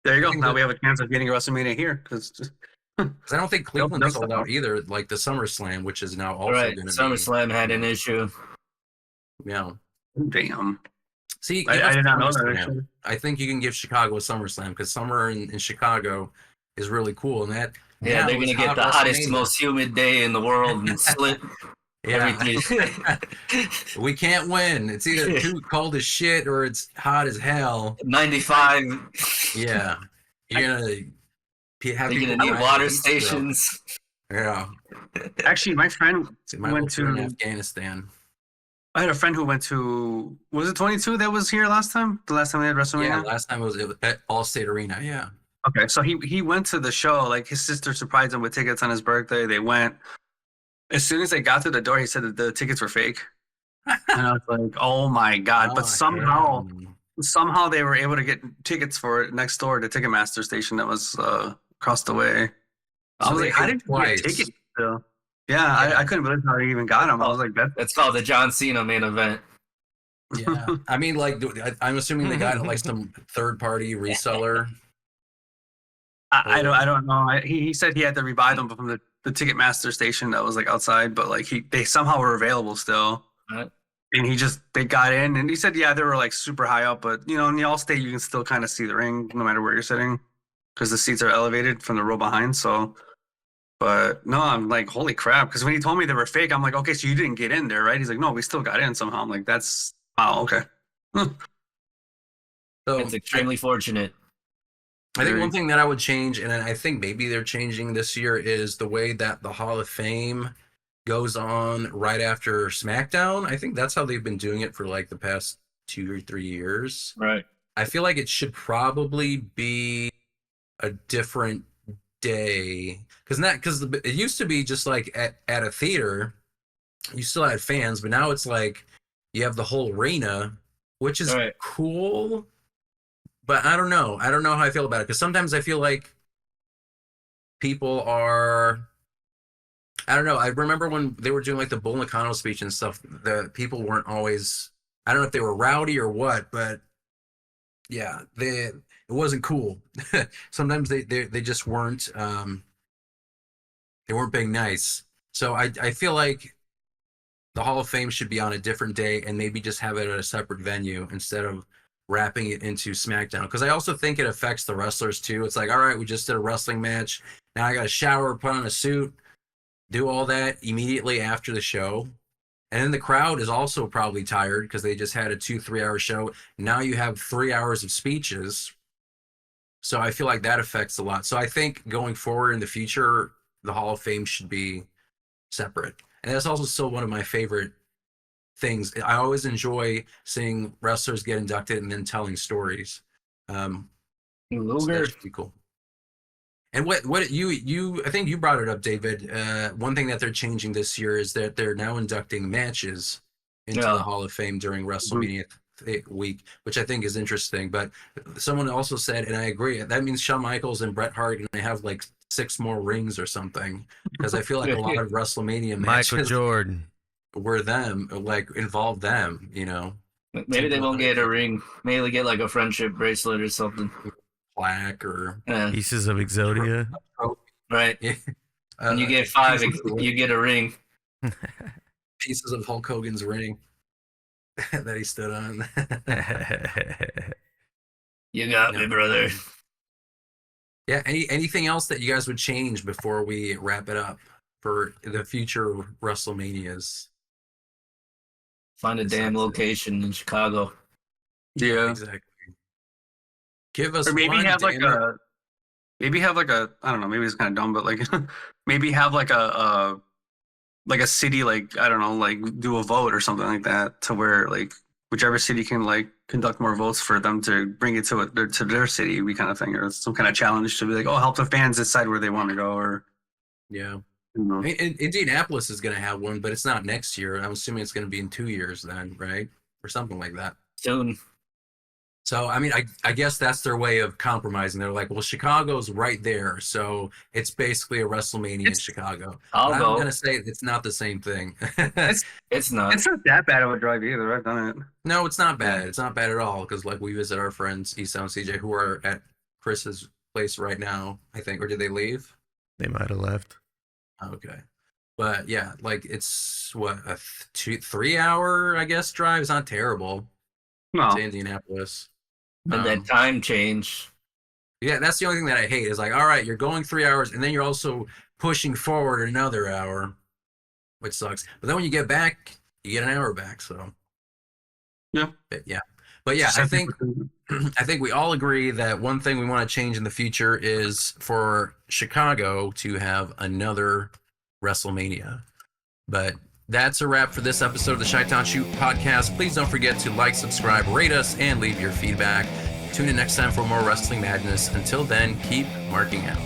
There you I go. think Now that- we have a chance of getting a WrestleMania here because Because I don't think Cleveland they'll sold sell out out. either, like the SummerSlam, which is now also Right, going to be. SummerSlam had an issue. Yeah. damn. See, I give us did not know that SummerSlam. actually. I think you can give Chicago a SummerSlam because summer in Chicago is really cool, and that. Yeah, they're it's gonna get hot the hottest, WrestleMania. most humid day in the world and slip Yeah. everything. We can't win. It's either too cold as shit or it's hot as hell. 95. Yeah, you're gonna have They're people gonna need die of water heat stroke. stations. Yeah, Actually, my friend so might went as well in to. Afghanistan. I had a friend who went to. Was it 22 that was here last time? The last time they had WrestleMania. Yeah, last time it was at Allstate Arena. Yeah. Okay, so he went to the show. Like his sister surprised him with tickets on his birthday. They went. As soon as they got through the door, he said that the tickets were fake. And I was like, "Oh my god!" But somehow they were able to get tickets for it next door to Ticketmaster station that was across the way. I So was they like, "How did did you get twice. tickets?" Still? Yeah, I couldn't believe how they even got them. I was like, "That." That's called the John Cena main event. Yeah, I mean, like, I'm assuming they got it like some third-party reseller. I don't know. He said he had to rebuy them from the Ticketmaster station that was like outside, but like they somehow were available still. Right. And they got in, and he said, yeah, they were like super high up, but you know, in the Allstate, you can still kind of see the ring no matter where you're sitting because the seats are elevated from the row behind. So, but no, I'm like, holy crap! Because when he told me they were fake, I'm like, okay, so you didn't get in there, right? He's like, no, we still got in somehow. I'm like, that's wow, okay. So It's extremely fortunate. I think one thing that I would change, and I think maybe they're changing this year, is the way that the Hall of Fame goes on right after SmackDown. I think that's how they've been doing it for like the past 2 or 3 years. Right. I feel like it should probably be a different day because it used to be just like at a theater, you still had fans, but now it's like you have the whole arena, which is Right. cool. But I don't know. I don't know how I feel about it because sometimes I feel like people are. I don't know. I remember when they were doing like the Bull Nakano speech and stuff. The people weren't always. I don't know if they were rowdy or what, but yeah, it wasn't cool. Sometimes they just weren't. They weren't being nice. So I feel like the Hall of Fame should be on a different day and maybe just have it at a separate venue instead of wrapping it into SmackDown, because I also think it affects the wrestlers too. It's like, all right, we just did a wrestling match. Now I got to shower, put on a suit, do all that immediately after the show. And then the crowd is also probably tired because they just had a 2-3 hour show. Now you have 3 hours of speeches. So I feel like that affects a lot. So I think going forward in the future, the Hall of Fame should be separate. And that's also still one of my favorite things. I always enjoy seeing wrestlers get inducted and then telling stories. So that should be cool. And what you I think you brought it up, David. One thing that they're changing this year is that they're now inducting matches into the Hall of Fame during WrestleMania week, which I think is interesting. But someone also said, and I agree, that means Shawn Michaels and Bret Hart are going to have like 6 more rings or something, because I feel like a lot of WrestleMania matches Michael Jordan were them, like involved them, you know. Maybe they won't get a ring. Maybe they get like a friendship bracelet or something. Plaque or pieces of Exodia. Right. Yeah. When you get 5, you get a ring. Pieces of Hulk Hogan's ring that he stood on. You got me, brother. Yeah. Anything else that you guys would change before we wrap it up for the future WrestleManias? Find a damn location in Chicago. Yeah, exactly. Give us or maybe one, have like a I don't know, maybe it's kind of dumb, but like maybe have like a city, like I don't know, like do a vote or something like that, to where like whichever city can like conduct more votes for them to bring it to their city, we kind of thing, or some kind of challenge to be like, oh, help the fans decide where they want to go, or yeah. you know. Indianapolis is going to have one, but it's not next year. I'm assuming it's going to be in 2 years then, right? Or something like that. Soon. So, I mean, I guess that's their way of compromising. They're like, well, Chicago's right there. So it's basically a WrestleMania in Chicago. I'll But I'm go. going to say it's not the same thing. It's not. It's not that bad of a drive either. I've done it. No, it's not bad. It's not bad at all. Because, like, we visit our friends, Esau and CJ, who are at Chris's place right now, I think. Or did they leave? They might have left. Okay. But, yeah, like, it's, what, a 3 hour, I guess, drive? It's not terrible No. to Indianapolis. And that time change. Yeah, that's the only thing that I hate is like, all right, you're going 3 hours and then you're also pushing forward another hour, which sucks. But then when you get back, you get an hour back. So Yeah. But yeah, I think we all agree that one thing we want to change in the future is for Chicago to have another WrestleMania. But that's a wrap for this episode of the Chi-Town Shoot podcast. Please don't forget to like, subscribe, rate us, and leave your feedback. Tune in next time for more wrestling madness. Until then, keep marking out.